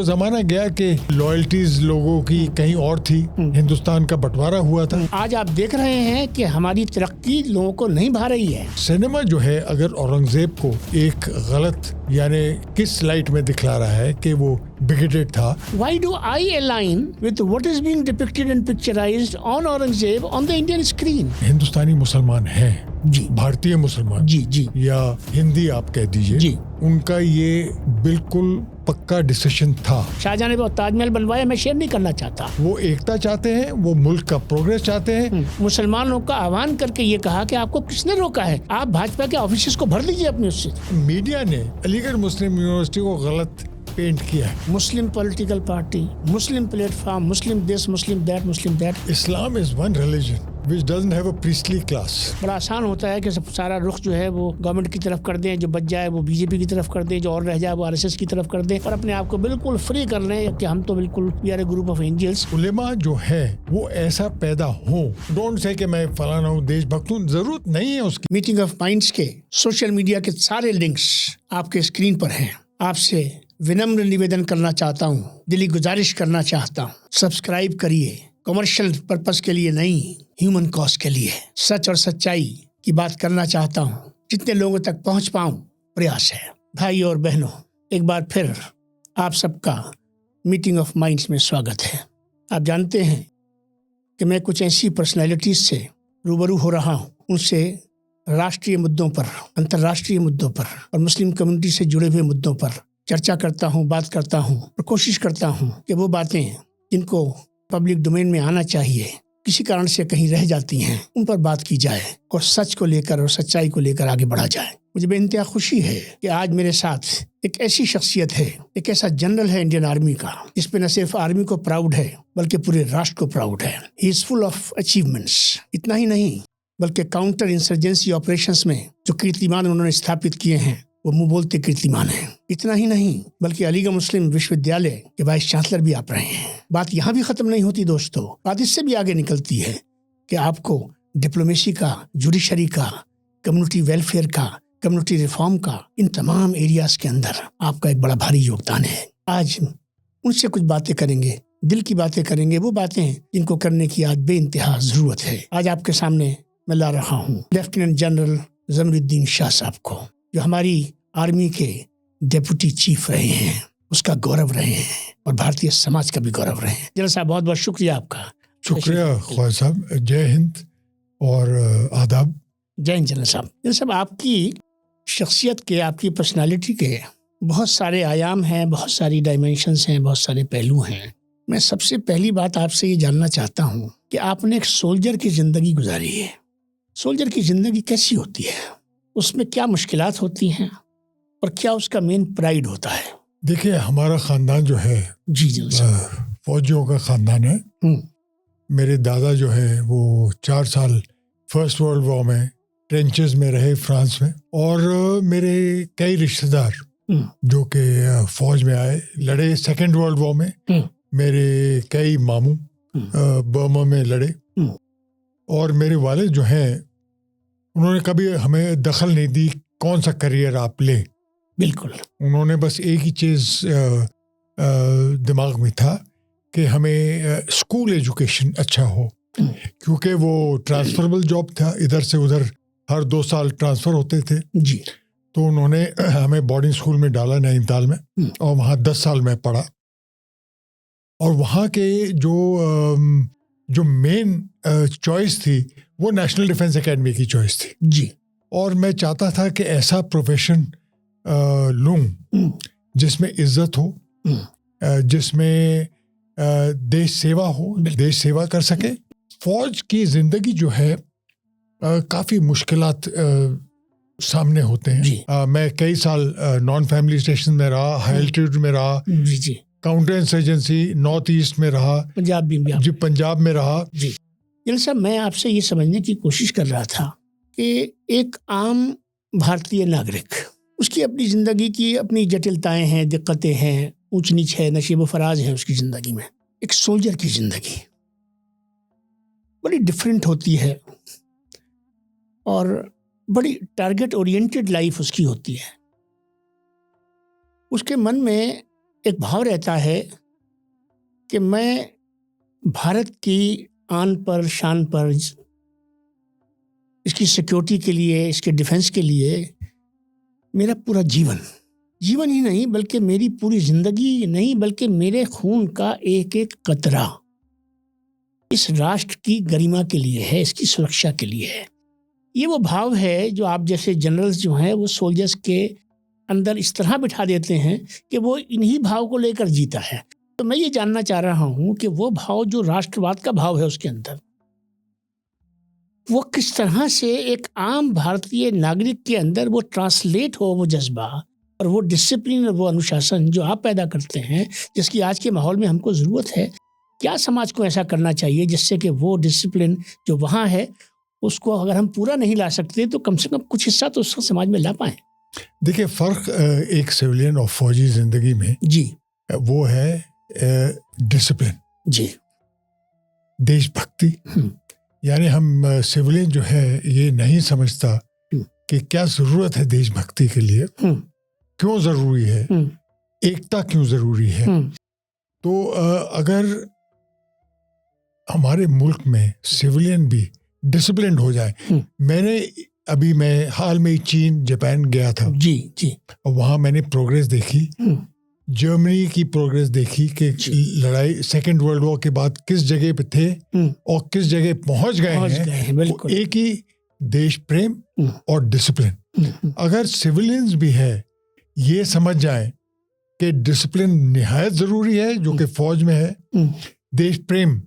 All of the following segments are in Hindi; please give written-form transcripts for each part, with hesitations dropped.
वो जमाना गया कि लॉयल्टीज लोगों की कहीं और थी, हिंदुस्तान का बंटवारा हुआ था। आज आप देख रहे हैं कि हमारी तरक्की लोगों को नहीं भा रही है। सिनेमा जो है अगर औरंगजेब को एक गलत यानी किस लाइट में दिखला रहा है कि वो बिगेटेड था, Why do I align with what is being depicted and picturized on Aurangzeb on the Indian screen? हिंदुस्तानी मुसलमान हैं जी, भारतीय मुसलमान जी या हिंदी आप कह दीजिए जी। उनका ये बिल्कुल पक्का डिसीजन था। शाहजहां ने बहुत ताजमहल बनवाया, मैं शेयर नहीं करना चाहता। वो एकता चाहते हैं, वो मुल्क का प्रोग्रेस चाहते हैं। मुसलमानों का आह्वान करके ये कहा कि आपको किसने रोका है, आप भाजपा के ऑफिस को भर दीजिए अपने उससे। मीडिया ने अलीगढ़ मुस्लिम यूनिवर्सिटी को गलत पेंट किया है। मुस्लिम political party, Muslim platform, Muslim this, Muslim that. Islam is one religion which doesn't have a priestly class. बड़ा आसान होता है कि सब सारा रुख जो है वो गवर्नमेंट की तरफ कर दें, जो बच जाए वो बीजेपी की तरफ कर दें, जो और रह जाए वो आरएसएस की तरफ कर दें, और अपने आप को बिल्कुल फ्री कर लें कि हम तो बिल्कुल we are a group of angels. उलेमा जो है वो ऐसा पैदा हो, डोंट से कि मैं फलाना हूँ, देशभक्त हूँ, जरूरत नहीं है उसकी। मीटिंग ऑफ माइंड्स के सोशल मीडिया के सारे लिंक्स आपके स्क्रीन पर हैं। आपसे विनम्र निवेदन करना चाहता हूँ, दिली गुजारिश करना चाहता हूँ, सब्सक्राइब करिए। कमर्शियल पर्पस के लिए नहीं, ह्यूमन कॉज के लिए सच और सच्चाई की बात करना चाहता हूँ। जितने लोगों तक पहुँच पाऊँ प्रयास है। भाई और बहनों, एक बार फिर आप सबका मीटिंग ऑफ माइंड्स में स्वागत है। आप जानते हैं कि मैं कुछ ऐसी पर्सनैलिटीज से रूबरू हो रहा हूँ, उनसे राष्ट्रीय मुद्दों पर, अंतर्राष्ट्रीय मुद्दों पर और मुस्लिम कम्युनिटी से जुड़े हुए मुद्दों पर चर्चा करता हूँ, बात करता हूँ और कोशिश करता हूँ कि वो बातें जिनको पब्लिक डोमेन में आना चाहिए किसी कारण से कहीं रह जाती हैं, उन पर बात की जाए और सच को लेकर और सच्चाई को लेकर आगे बढ़ा जाए। मुझे बेइंतहा खुशी है कि आज मेरे साथ एक ऐसी शख्सियत है, एक ऐसा जनरल है इंडियन आर्मी का, जिस पे न सिर्फ आर्मी को प्राउड है बल्कि पूरे राष्ट्र को प्राउड है। He is full of achievements. इतना ही नहीं बल्कि काउंटर इंसर्जेंसी ऑपरेशंस में जो कीर्तिमान उन्होंने स्थापित किए हैं वो मुंह बोलते कीर्तिमान है। इतना ही नहीं बल्कि अलीगढ़ मुस्लिम विश्वविद्यालय के वाइस चांसलर भी आप रहे हैं। बात यहाँ भी खत्म नहीं होती दोस्तों, बात इससे भी आगे निकलती है कि आपको डिप्लोमेसी का, जुडिशरी का, कम्युनिटी वेलफेयर का, कम्युनिटी रिफॉर्म का, इन तमाम एरियाज के अंदर आपका एक बड़ा भारी योगदान है। आज उनसे कुछ बातें करेंगे, दिल की बातें करेंगे, वो बातें जिनको करने की आज बेइंतहा जरूरत है। आज आपके सामने मैं ला रहा हूँ लेफ्टिनेंट जनरल जमीरुद्दीन शाह साहब को, जो हमारी आर्मी के डेप्यूटी चीफ रहे हैं, उसका गौरव रहे हैं और भारतीय समाज का भी गौरव रहे हैं। जनरल साहब बहुत बहुत शुक्रिया आपका। शुक्रिया ख्वाजा साहब, जय हिंद और आदाब। जय हिंद जनरल साहब। जनरल साहब, आपकी शख्सियत के, आपकी पर्सनालिटी के बहुत सारे आयाम हैं, बहुत सारी डायमेंशंस हैं, बहुत सारे पहलू हैं। मैं सबसे पहली बात आपसे ये जानना चाहता हूँ कि आपने एक सोल्जर की ज़िंदगी गुजारी है। सोल्जर की ज़िंदगी कैसी होती है, उसमें क्या मुश्किलात होती हैं और क्या उसका मेन प्राइड होता है? देखिए, हमारा ख़ानदान जो है जी फौजियों का ख़ानदान है। मेरे दादा जो है वो 4 साल फर्स्ट वर्ल्ड वॉर में ट्रेंचेस में रहे फ्रांस में, और मेरे कई रिश्तेदार जो कि फौज में आए, लड़े सेकेंड वर्ल्ड वॉर में। मेरे कई मामू बर्मा में लड़े, और मेरे वालिद जो हैं उन्होंने कभी हमें दखल नहीं दी कौन सा करियर आप ले। बिल्कुल, उन्होंने बस एक ही चीज़ दिमाग में था कि हमें स्कूल एजुकेशन अच्छा हो, क्योंकि वो ट्रांसफरेबल जॉब था, इधर से उधर हर 2 साल ट्रांसफ़र होते थे जी। तो उन्होंने हमें बोर्डिंग स्कूल में डाला नैनीताल में, और वहाँ 10 साल में पढ़ा। और वहाँ के जो मेन चॉइस थी वो नेशनल डिफेंस एकेडमी की चॉइस थी जी। और मैं चाहता था कि ऐसा प्रोफेशन लूँ जिसमें इज्जत हो, जिसमें देश सेवा हो, देश सेवा कर सके। फौज की ज़िंदगी जो है काफ़ी मुश्किलात सामने होते हैं। मैं कई साल नॉन फैमिली स्टेशन में रहा, हाई एल्टीट्यूड में रहा, जी। काउंटर इंसर्जेंसी नॉर्थ ईस्ट में रहा, पंजाब में रहा जी। जनरल साहब, मैं आपसे ये समझने की कोशिश कर रहा था कि एक आम भारतीय नागरिक, उसकी अपनी ज़िंदगी की अपनी जटिलताएं हैं, दिक्कतें हैं, ऊंच नीच है, नशीब फराज है उसकी ज़िंदगी में। एक सोल्जर की ज़िंदगी बड़ी डिफरेंट होती है और बड़ी टारगेट ओरिएंटेड लाइफ उसकी होती है। उसके मन में एक भाव रहता है कि मैं भारत की आन पर शान पर, इसकी सिक्योरिटी के लिए, इसके डिफेंस के लिए मेरा पूरा जीवन ही नहीं बल्कि मेरी पूरी जिंदगी नहीं बल्कि मेरे खून का एक एक कतरा इस राष्ट्र की गरिमा के लिए है, इसकी सुरक्षा के लिए है। ये वो भाव है जो आप जैसे जनरल्स जो हैं वो सोल्जर्स के अंदर इस तरह बिठा देते हैं कि वो इन्हीं भाव को लेकर जीता है। तो मैं ये जानना चाह रहा हूं कि वो भाव जो राष्ट्रवाद का भाव है उसके अंदर वो किस तरह से एक आम भारतीय नागरिक के अंदर वो ट्रांसलेट हो, वो जज्बा और वो डिसिप्लिन और वो अनुशासन जो आप पैदा करते हैं, जिसकी आज के माहौल में हमको ज़रूरत है। क्या समाज को ऐसा करना चाहिए जिससे कि वो डिसिप्लिन जो वहाँ है उसको अगर हम पूरा नहीं ला सकते तो कम से कम कुछ हिस्सा तो उसको समाज में ला पाएँ। देखिए, फ़र्क एक सिविलियन और फौजी ज़िंदगी में जी वो है डिसिप्लिन, जी, देशभक्ति। यानी हम सिविलियन जो है ये नहीं समझता कि क्या ज़रूरत है देशभक्ति के लिए, क्यों ज़रूरी है, एकता क्यों ज़रूरी है। तो अगर हमारे मुल्क में सिविलियन भी डिसिप्लिन हो जाए, मैं हाल में चीन जापान गया था जी जी, और वहाँ मैंने प्रोग्रेस देखी, जर्मनी की प्रोग्रेस देखी कि लड़ाई सेकेंड वर्ल्ड वॉर के बाद किस जगह पे थे और किस जगह पहुंच गए हैं। बिल्कुल। एक ही देश प्रेम और डिसिप्लिन। अगर सिविलियंस भी है ये समझ जाएं कि डिसिप्लिन निहायत ज़रूरी है जो कि फौज में है, देश प्रेम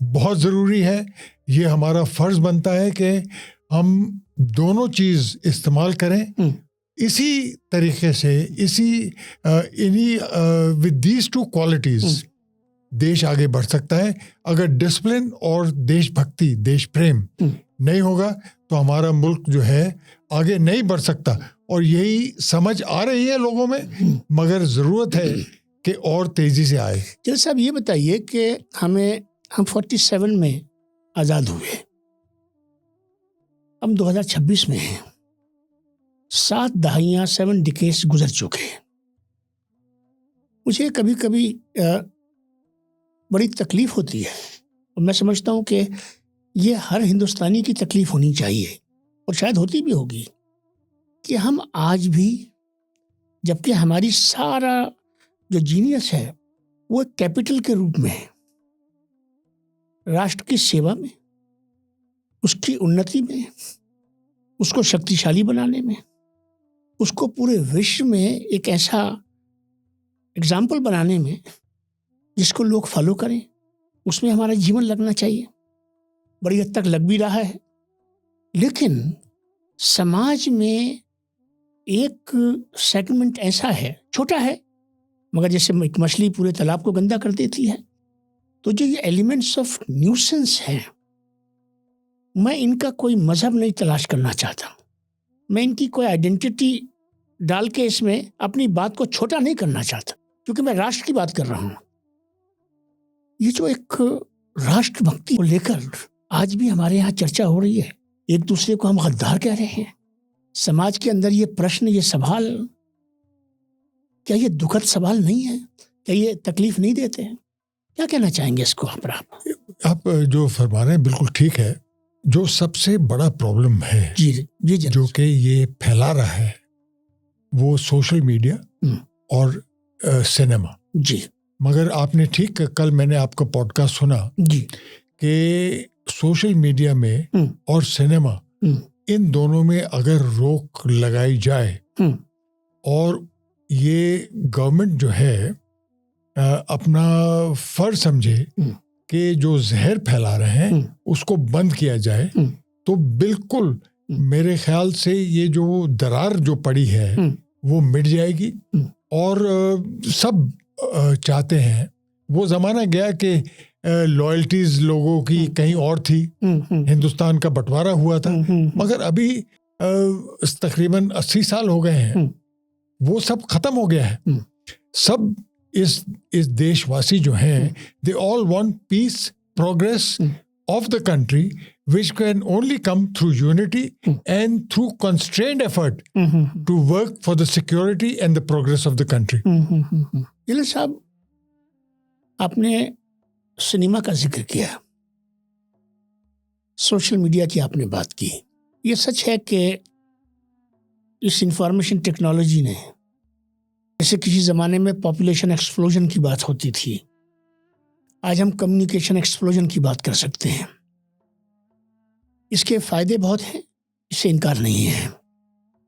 बहुत ज़रूरी है, ये हमारा फ़र्ज़ बनता है कि हम दोनों चीज़ इस्तेमाल करें। इसी तरीके से विद दीज टू क्वालिटीज देश आगे बढ़ सकता है। अगर डिसिप्लिन और देशभक्ति, देश प्रेम नहीं होगा तो हमारा मुल्क जो है आगे नहीं बढ़ सकता। और यही समझ आ रही है लोगों में, मगर ज़रूरत है कि और तेज़ी से आए। चल साहब, ये बताइए कि हम 47 में आज़ाद हुए, हम 2026 में हैं, 7 दहाइयाँ 7 डिकेड्स गुजर चुके हैं। मुझे कभी कभी बड़ी तकलीफ़ होती है और मैं समझता हूँ कि ये हर हिंदुस्तानी की तकलीफ़ होनी चाहिए और शायद होती भी होगी कि हम आज भी, जबकि हमारी सारा जो जीनियस है वो एक कैपिटल के रूप में है, राष्ट्र की सेवा में, उसकी उन्नति में, उसको शक्तिशाली बनाने में, उसको पूरे विश्व में एक ऐसा एग्जाम्पल बनाने में जिसको लोग फॉलो करें, उसमें हमारा जीवन लगना चाहिए। बड़ी हद तक लग भी रहा है, लेकिन समाज में एक सेगमेंट ऐसा है, छोटा है मगर जैसे एक मछली पूरे तालाब को गंदा कर देती है, तो जो ये एलिमेंट्स ऑफ न्यूसेंस हैं, मैं इनका कोई मजहब नहीं तलाश करना चाहता, मैं इनकी कोई आइडेंटिटी डाल के इसमें अपनी बात को छोटा नहीं करना चाहता, क्योंकि मैं राष्ट्र की बात कर रहा हूँ। ये जो एक राष्ट्रभक्ति को लेकर आज भी हमारे यहाँ चर्चा हो रही है, एक दूसरे को हम गद्दार कह रहे हैं, समाज के अंदर ये प्रश्न, ये सवाल, क्या ये दुखद सवाल नहीं है? क्या ये तकलीफ नहीं देते हैं? क्या कहना चाहेंगे इसको आप जो फरमा रहे हैं बिल्कुल ठीक है। जो सबसे बड़ा प्रॉब्लम है जी जो कि ये फैला रहा है वो सोशल मीडिया और सिनेमा जी। मगर आपने ठीक, कल मैंने आपका पॉडकास्ट सुना जी कि सोशल मीडिया में और सिनेमा इन दोनों में अगर रोक लगाई जाए और ये गवर्नमेंट जो है अपना फर्ज समझे कि जो जहर फैला रहे हैं उसको बंद किया जाए, तो बिल्कुल मेरे ख्याल से ये जो दरार जो पड़ी है वो मिट जाएगी। और सब चाहते हैं, वो ज़माना गया कि लॉयल्टीज लोगों की कहीं और थी, हिंदुस्तान का बंटवारा हुआ था, मगर अभी तकरीबन 80 साल हो गए हैं, वो सब खत्म हो गया है। सब इस देशवासी जो हैं, they all want piece, progress of the country, which can only come through unity and through constrained effort to work for the security and the progress of the country. जिला साहब, आपने सिनेमा का जिक्र किया, सोशल मीडिया की आपने बात की। ये सच है कि इस इंफॉर्मेशन टेक्नोलॉजी ने, जैसे किसी ज़माने में पॉपुलेशन एक्सप्लोजन की बात होती थी, आज हम कम्युनिकेशन एक्सप्लोजन की बात कर सकते हैं। इसके फ़ायदे बहुत हैं, इससे इनकार नहीं है,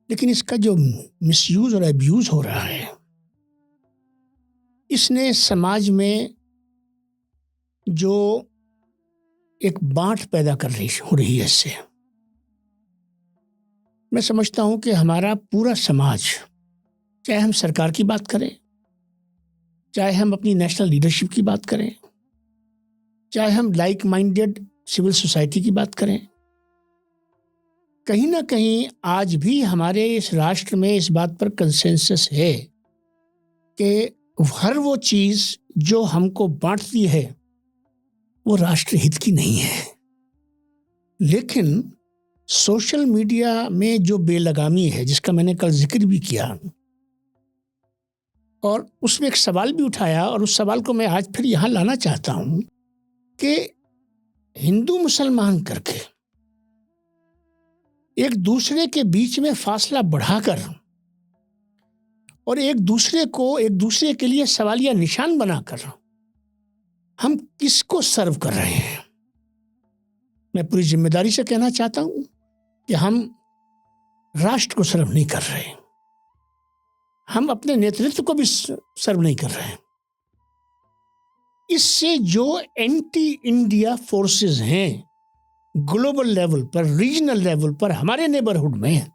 लेकिन इसका जो मिसयूज़ और अब्यूज़ हो रहा है, इसने समाज में जो एक बांट पैदा हो रही है, इससे मैं समझता हूँ कि हमारा पूरा समाज, चाहे हम सरकार की बात करें, चाहे हम अपनी नेशनल लीडरशिप की बात करें, चाहे हम लाइक माइंडेड सिविल सोसाइटी की बात करें, कहीं ना कहीं आज भी हमारे इस राष्ट्र में इस बात पर कंसेंसस है कि हर वो चीज़ जो हमको बांटती है वो राष्ट्र हित की नहीं है। लेकिन सोशल मीडिया में जो बेलगामी है, जिसका मैंने कल जिक्र भी किया और उसमें एक सवाल भी उठाया, और उस सवाल को मैं आज फिर यहाँ लाना चाहता हूँ कि हिंदू मुसलमान करके एक दूसरे के बीच में फासला बढ़ाकर और एक दूसरे के लिए सवालिया निशान बनाकर हम किसको सर्व कर रहे हैं। मैं पूरी जिम्मेदारी से कहना चाहता हूं कि हम राष्ट्र को सर्व नहीं कर रहे, हम अपने नेतृत्व को भी सर्व नहीं कर रहे। इससे जो एंटी इंडिया फोर्सेस हैं ग्लोबल लेवल पर, रीजनल लेवल पर, हमारे नेबरहुड में,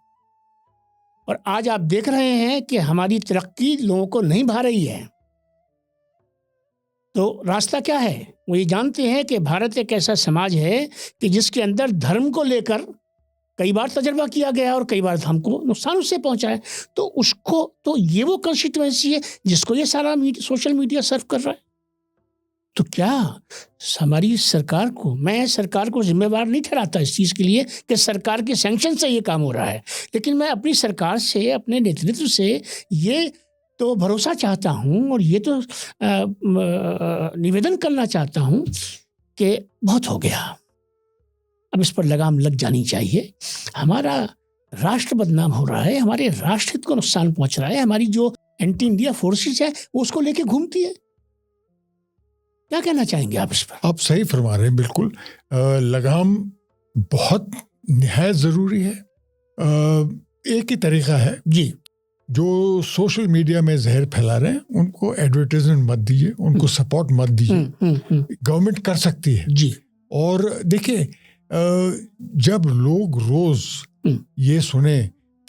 और आज आप देख रहे हैं कि हमारी तरक्की लोगों को नहीं भा रही है, तो रास्ता क्या है? वो ये जानते हैं कि भारत एक ऐसा समाज है कि जिसके अंदर धर्म को लेकर कई बार तजर्बा किया गया और कई बार हमको नुकसान उससे पहुंचा है, तो उसको, तो ये वो कंस्टिट्यूएंसी है जिसको ये सारा सोशल मीडिया सर्व कर रहा है। तो क्या हमारी सरकार को, मैं सरकार को जिम्मेवार नहीं ठहराता इस चीज़ के लिए कि सरकार के सैंक्शन से ये काम हो रहा है, लेकिन मैं अपनी सरकार से, अपने नेतृत्व से ये तो भरोसा चाहता हूँ और ये तो निवेदन करना चाहता हूँ कि बहुत हो गया, अब इस पर लगाम लग जानी चाहिए। हमारा राष्ट्र बदनाम हो रहा है, हमारे राष्ट्र को नुकसान पहुँच रहा है, हमारी जो एंटी इंडिया फोर्सेस है वो उसको लेके घूमती है। क्या कहना चाहेंगे आप इस पर? आप सही फरमा रहे हैं, बिल्कुल। लगाम बहुत निहायत ज़रूरी है। एक ही तरीका है जी, जो सोशल मीडिया में जहर फैला रहे हैं उनको एडवर्टाइजमेंट मत दीजिए, उनको सपोर्ट मत दीजिए। गवर्नमेंट कर सकती है जी। और देखिए, जब लोग रोज ये सुने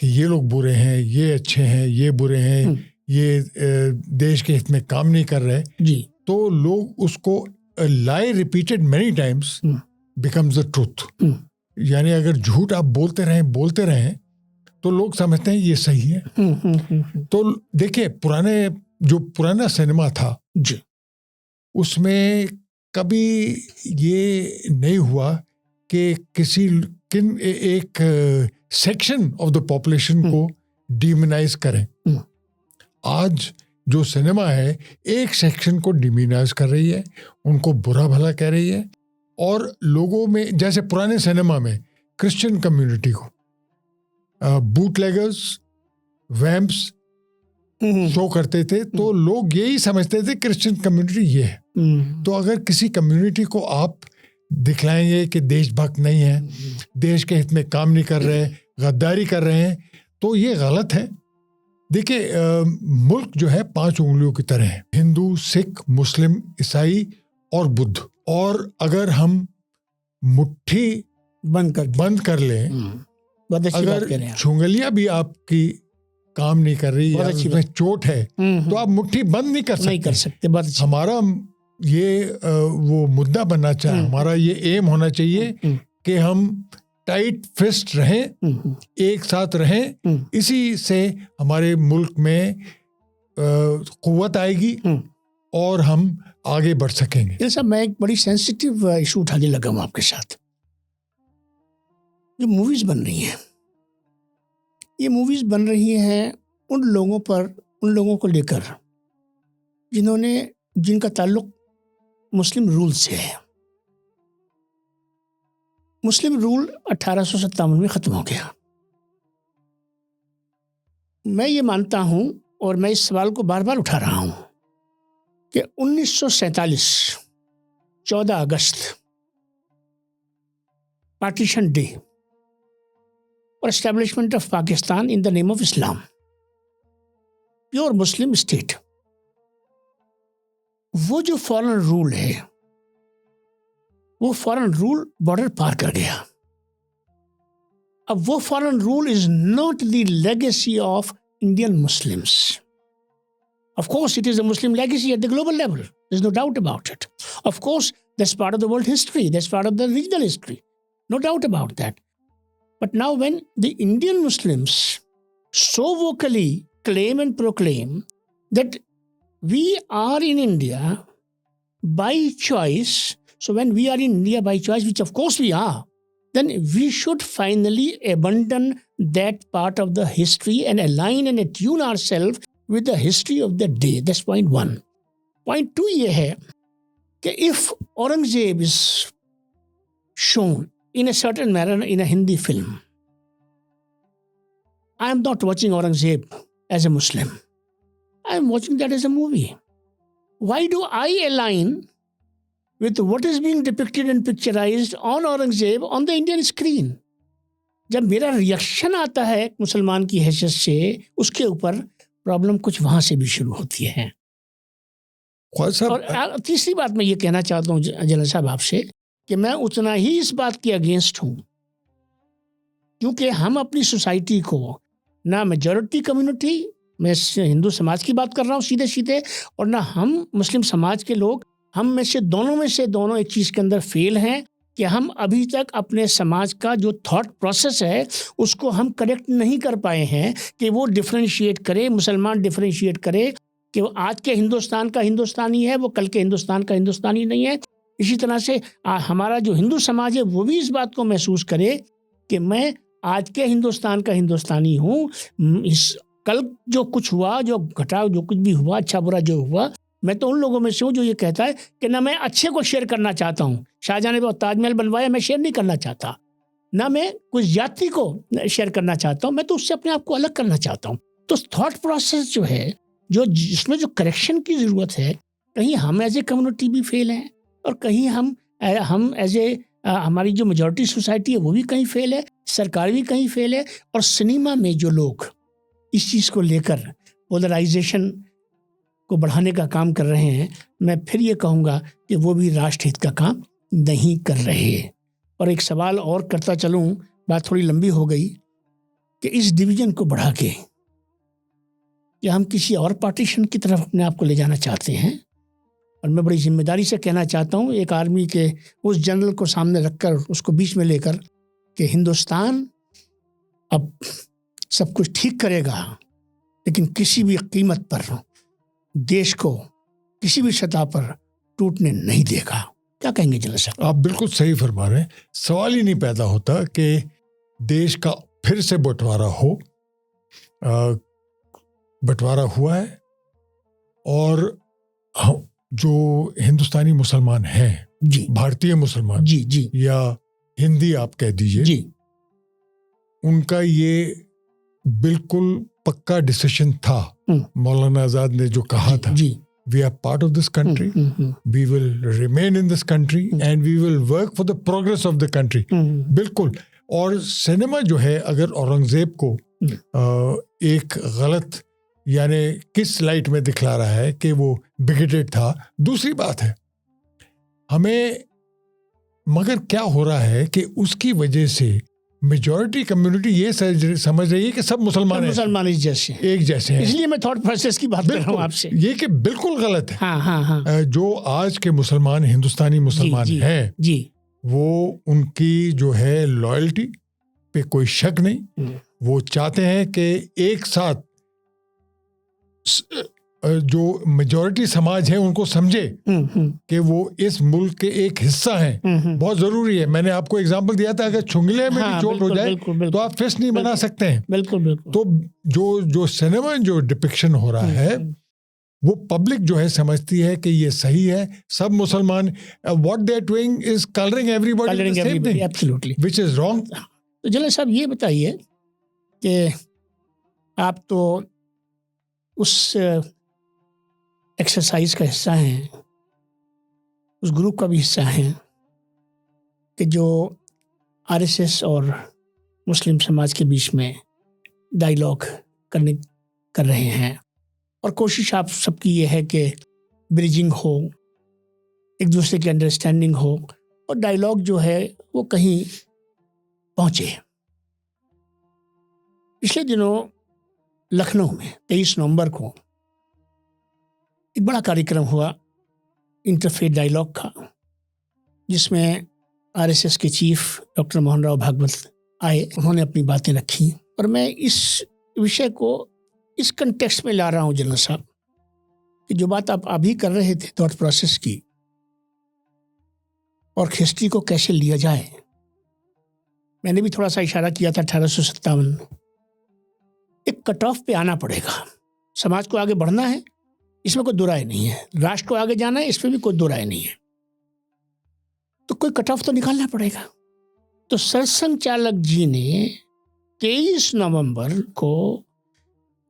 कि ये लोग बुरे हैं, ये अच्छे हैं, ये बुरे हैं, ये देश के हित में काम नहीं कर रहे जी, तो लोग उसको lie repeated many times becomes the truth. यानी अगर झूठ आप बोलते रहें तो लोग समझते हैं ये सही है। तो देखिए, पुराना सिनेमा था जी, उसमें कभी ये नहीं हुआ कि एक सेक्शन ऑफ द पॉपुलेशन को डिमोनाइज करें। आज जो सिनेमा है एक सेक्शन को डिमोनाइज कर रही है, उनको बुरा भला कह रही है, और लोगों में, जैसे पुराने सिनेमा में क्रिश्चियन कम्युनिटी को बूटलेगर्स, वैम्प्स शो करते थे, तो लोग यही समझते थे क्रिश्चियन कम्युनिटी ये है। तो अगर किसी कम्युनिटी को आप दिखलाएंगे कि देशभक्त नहीं है, देश के हित में काम नहीं कर रहे, गद्दारी कर रहे हैं, तो ये गलत है। देखिए, मुल्क जो है 5 उंगलियों की तरह है, हिंदू, सिख, मुस्लिम, ईसाई और बुद्ध। और अगर हम मुट्ठी बंद कर लें, अगर चुंगलियां भी आपकी काम नहीं कर रही या उसमें चोट है, तो आप मुट्ठी बंद नहीं कर सकते। हमारा ये वो मुद्दा बनना चाहिए, हमारा ये एम होना चाहिए कि हम टाइट फिस्ट रहें, एक साथ रहें। इसी से हमारे मुल्क में कुव्वत आएगी और हम आगे बढ़ सकेंगे। ये सब मैं एक बड़ी सेंसिटिव इशू उठाने लगा हूँ आपके साथ। जो मूवीज बन रही हैं, ये मूवीज बन रही हैं उन लोगों को लेकर जिनका ताल्लुक मुस्लिम रूल से है। मुस्लिम रूल 1857 में ख़त्म हो गया। मैं ये मानता हूँ और मैं इस सवाल को बार बार उठा रहा हूँ कि 1947 14 अगस्त पार्टीशन डे और establishment of Pakistan in the name of Islam, pure Muslim state, वो जो फॉरेन रूल है, वो फॉरेन रूल बॉर्डर पार कर गया। अब वो foreign rule is not the legacy of Indian Muslims. Of course, it is a Muslim legacy at the global level. There's no doubt about it. Of course, that's part of the world history. That's part of the regional history. No doubt about that. But now when the Indian Muslims so vocally claim and proclaim that we are in India by choice, so when we are in India by choice, which of course we are, then we should finally abandon that part of the history and align and attune ourselves with the history of the day. That's point one. Point two ये है कि if Aurangzeb is shown in a certain manner in a Hindi film, I am not watching Aurangzeb as a Muslim. I am watching that as a movie. Why do I align with what is being depicted and picturized on Aurangzeb on the Indian screen? जब मेरा रिएक्शन आता है मुसलमान की हैसियत से, उसके ऊपर प्रॉब्लम कुछ वहां से भी शुरू होती है। और तीसरी बात मैं ये कहना चाहता हूँ जनरल साहब आपसे कि मैं उतना ही इस बात के अगेंस्ट हूँ, क्योंकि हम अपनी सोसाइटी को ना मेजॉरिटी कम्युनिटी, मैं हिंदू समाज की बात कर रहा हूँ सीधे सीधे, और ना हम मुस्लिम समाज के लोग, हम में से दोनों एक चीज़ के अंदर फेल हैं कि हम अभी तक अपने समाज का जो थॉट प्रोसेस है उसको हम करेक्ट नहीं कर पाए हैं कि वो डिफरेंशिएट करे, मुसलमान डिफरेंशिएट करे कि वो आज के हिंदुस्तान का हिंदुस्तानी है, वो कल के हिंदुस्तान का हिंदुस्तानी नहीं है। इसी तरह से हमारा जो हिंदू समाज है वो भी इस बात को महसूस करे कि मैं आज के हिंदुस्तान का हिंदुस्तानी हूँ, इस कल जो कुछ हुआ, जो घटा, जो कुछ भी हुआ, अच्छा बुरा जो हुआ, मैं तो उन लोगों में से हूँ जो ये कहता है कि ना मैं अच्छे को शेयर करना चाहता हूँ, शाहजहां ने ताजमहल बनवाया, मैं शेयर नहीं करना चाहता, ना मैं कुछ जाति को शेयर करना चाहता हूँ, मैं तो उससे अपने आप को अलग करना चाहता हूँ। तो थॉट प्रोसेस जो है, जो जिसमें जो करेक्शन की ज़रूरत है, कहीं हम एज ए कम्युनिटी भी फेल हैं और कहीं हम एज ए हमारी जो मेजॉरिटी सोसाइटी है वो भी कहीं फेल है, सरकार भी कहीं फेल है, और सिनेमा में जो लोग इस चीज़ को लेकर पोलराइजेशन को बढ़ाने का काम कर रहे हैं, मैं फिर ये कहूँगा कि वो भी राष्ट्रहित का काम नहीं कर रहे। और एक सवाल और करता चलूँ, बात थोड़ी लंबी हो गई, कि इस डिवीज़न को बढ़ा के कि हम किसी और पार्टीशन की तरफ अपने आप को ले जाना चाहते हैं। और मैं बड़ी जिम्मेदारी से कहना चाहता हूँ, एक आर्मी के उस जनरल को सामने रखकर, उसको बीच में लेकर, कि हिंदुस्तान अब सब कुछ ठीक करेगा लेकिन किसी भी कीमत पर देश को किसी भी सतह पर टूटने नहीं देगा। क्या कहेंगे जनरल साहब? आप बिल्कुल सही फरमा रहे हैं। सवाल ही नहीं पैदा होता कि देश का फिर से बंटवारा हो। बंटवारा हुआ है, और जो हिंदुस्तानी मुसलमान हैं, जी, भारतीय मुसलमान, जी जी, या हिंदी आप कह दीजिए, जी, उनका ये बिल्कुल पक्का डिसीजन था। मौलाना आजाद ने जो कहा था, जी, we are part of this country, we will remain in this country and we will work for the progress of the country। बिल्कुल। और सिनेमा जो है, अगर औरंगजेब को एक गलत यानी किस लाइट में दिखला रहा है कि वो बिगेटेड था, दूसरी बात है। हमें मगर क्या हो रहा है कि उसकी वजह से मेजॉरिटी कम्युनिटी ये समझ रही है कि सब मुसलमान एक जैसे हैं। इसलिए मैं थॉट प्रोसेस की बात कर रहा हूँ आपसे, ये कि बिल्कुल गलत है। हाँ, हाँ, हाँ। जो आज के मुसलमान, हिंदुस्तानी मुसलमान हैं, जी, वो उनकी जो है लॉयल्टी पे कोई शक नहीं। वो चाहते हैं कि एक साथ जो मेजॉरिटी समाज है उनको समझे कि वो इस मुल्क के एक हिस्सा हैं, बहुत जरूरी है। मैंने आपको एग्जांपल दिया था, अगर चुंगले में भी चोट हो जाए तो आप फिस्ट नहीं बना सकते हैं। बिल्कुल। तो जो सिनेमा जो डिपिक्शन हो रहा है वो पब्लिक जो है समझती है कि ये सही है। सब मुसलमान what they are doing is colouring everybody the same thing, absolutely, which is wrong. तो जलाल साहब ये बताइए कि आप तो उस एक्सरसाइज का हिस्सा हैं, उस ग्रुप का भी हिस्सा हैं कि जो आरएसएस और मुस्लिम समाज के बीच में डायलॉग कर रहे हैं, और कोशिश आप सबकी ये है कि ब्रिजिंग हो, एक दूसरे की अंडरस्टैंडिंग हो, और डायलॉग जो है वो कहीं पहुंचे। पिछले दिनों लखनऊ में 23 नवंबर को एक बड़ा कार्यक्रम हुआ इंटरफेथ डायलॉग का, जिसमें आरएसएस के चीफ डॉक्टर मोहन राव भागवत आए। उन्होंने अपनी बातें रखी, और मैं इस विषय को इस कंटेक्स्ट में ला रहा हूँ जनरल साहब, कि जो बात आप अभी कर रहे थे थॉट प्रोसेस की, और हिस्ट्री को कैसे लिया जाए। मैंने भी थोड़ा सा इशारा किया था 1857 में। एक कट ऑफ पे आना पड़ेगा। समाज को आगे बढ़ना है, इसमें कोई दो राय नहीं है। राष्ट्र को आगे जाना है, इसमें भी कोई दो राय नहीं है। तो कोई कट ऑफ तो निकालना पड़ेगा। तो सरसंघ चालक जी ने 23 नवंबर को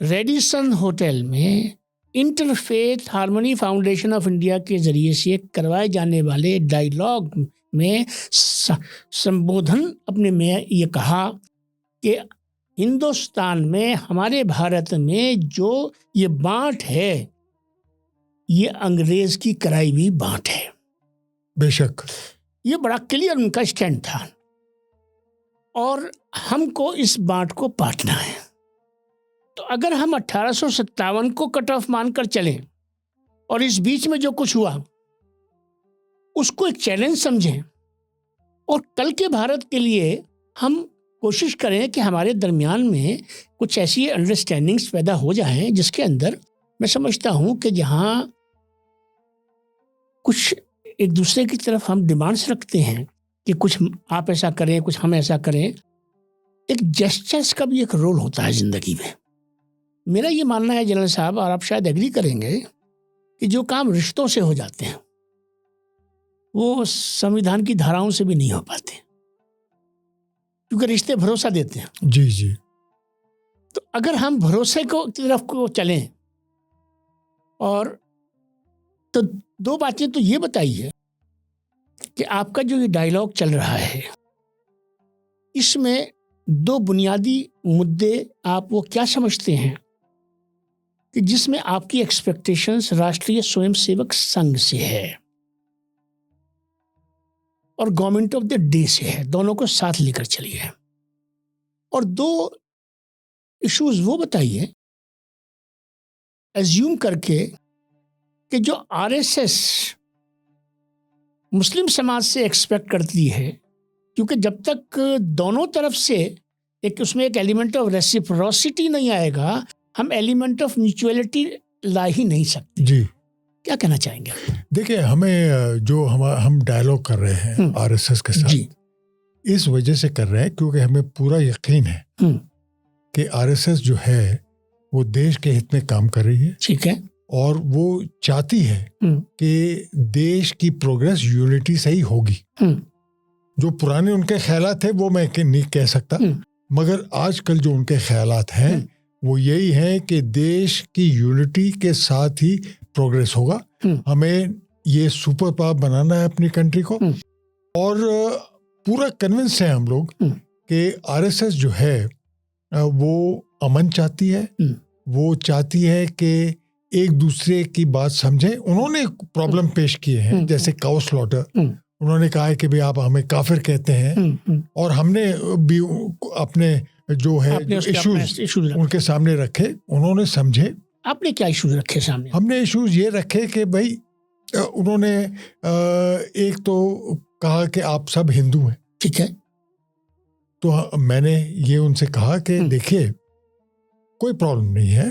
रेडिसन होटल में interfaith harmony foundation of India के जरिए से करवाए जाने वाले डायलॉग में संबोधन अपने में ये कहा कि हिंदुस्तान में, हमारे भारत में जो ये बांट है, ये अंग्रेज की कराई हुई बांट है। बेशक ये बड़ा क्लियर उनका स्टैंड था, और हमको इस बांट को पाटना है। तो अगर हम 1857 को कट ऑफ मानकर चलें, और इस बीच में जो कुछ हुआ उसको एक चैलेंज समझें, और कल के भारत के लिए हम कोशिश करें कि हमारे दरमियान में कुछ ऐसी अंडरस्टैंडिंग्स पैदा हो जाएं, जिसके अंदर मैं समझता हूं कि जहां कुछ एक दूसरे की तरफ हम डिमांड्स रखते हैं कि कुछ आप ऐसा करें, कुछ हम ऐसा करें, एक जेस्चर्स का भी एक रोल होता है जिंदगी में। मेरा ये मानना है जनरल साहब, और आप शायद एग्री करेंगे, कि जो काम रिश्तों से हो जाते हैं वो संविधान की धाराओं से भी नहीं हो पाते, क्योंकि रिश्ते भरोसा देते हैं। जी जी। तो अगर हम भरोसे को तरफ को चलें, और तो दो बातें तो ये बताइए कि आपका जो ये डायलॉग चल रहा है, इसमें दो बुनियादी मुद्दे आप वो क्या समझते हैं कि जिसमें आपकी एक्सपेक्टेशंस राष्ट्रीय स्वयंसेवक संघ से है और गवर्नमेंट ऑफ द डे से है, दोनों को साथ लेकर चलिए। और दो इश्यूज वो बताइए, एज्यूम करके कि जो आरएसएस मुस्लिम समाज से एक्सपेक्ट करती है, क्योंकि जब तक दोनों तरफ से उसमें एक एलिमेंट ऑफ रेसिप्रोसिटी नहीं आएगा, हम एलिमेंट ऑफ म्यूचुअलिटी ला ही नहीं सकते। जी, क्या कहना चाहेंगे? देखिए, हमें जो हम डायलॉग कर रहे हैं आरएसएस के साथ, जी, इस वजह से कर रहे हैं क्योंकि हमें पूरा यकीन है कि आरएसएस जो है वो देश के हित में काम कर रही है। ठीक है। और वो चाहती है कि देश की प्रोग्रेस यूनिटी से ही होगी। जो पुराने उनके ख्यालात थे वो मैं नहीं कह सकता, मगर आजकल जो उनके ख्यालात हैं वो यही है कि देश की यूनिटी के साथ ही प्रोग्रेस होगा। हमें ये सुपर पावर बनाना है अपनी कंट्री को, और पूरा कन्विंस है हम लोग कि आरएसएस जो है वो अमन चाहती है। वो चाहती है कि एक दूसरे की बात समझें। उन्होंने प्रॉब्लम पेश किए हैं, जैसे काउ स्लॉटर। उन्होंने कहा है कि भाई आप हमें काफिर कहते हैं, और हमने भी अपने जो है इश्यूज उनके सामने रखे, उन्होंने समझे। आपने क्या इश्यूज रखे सामने? हमने इश्यूज ये रखे कि भाई उन्होंने एक तो कहा कि आप सब हिंदू हैं। ठीक है। तो मैंने ये उनसे कहा कि देखिए, कोई प्रॉब्लम नहीं है,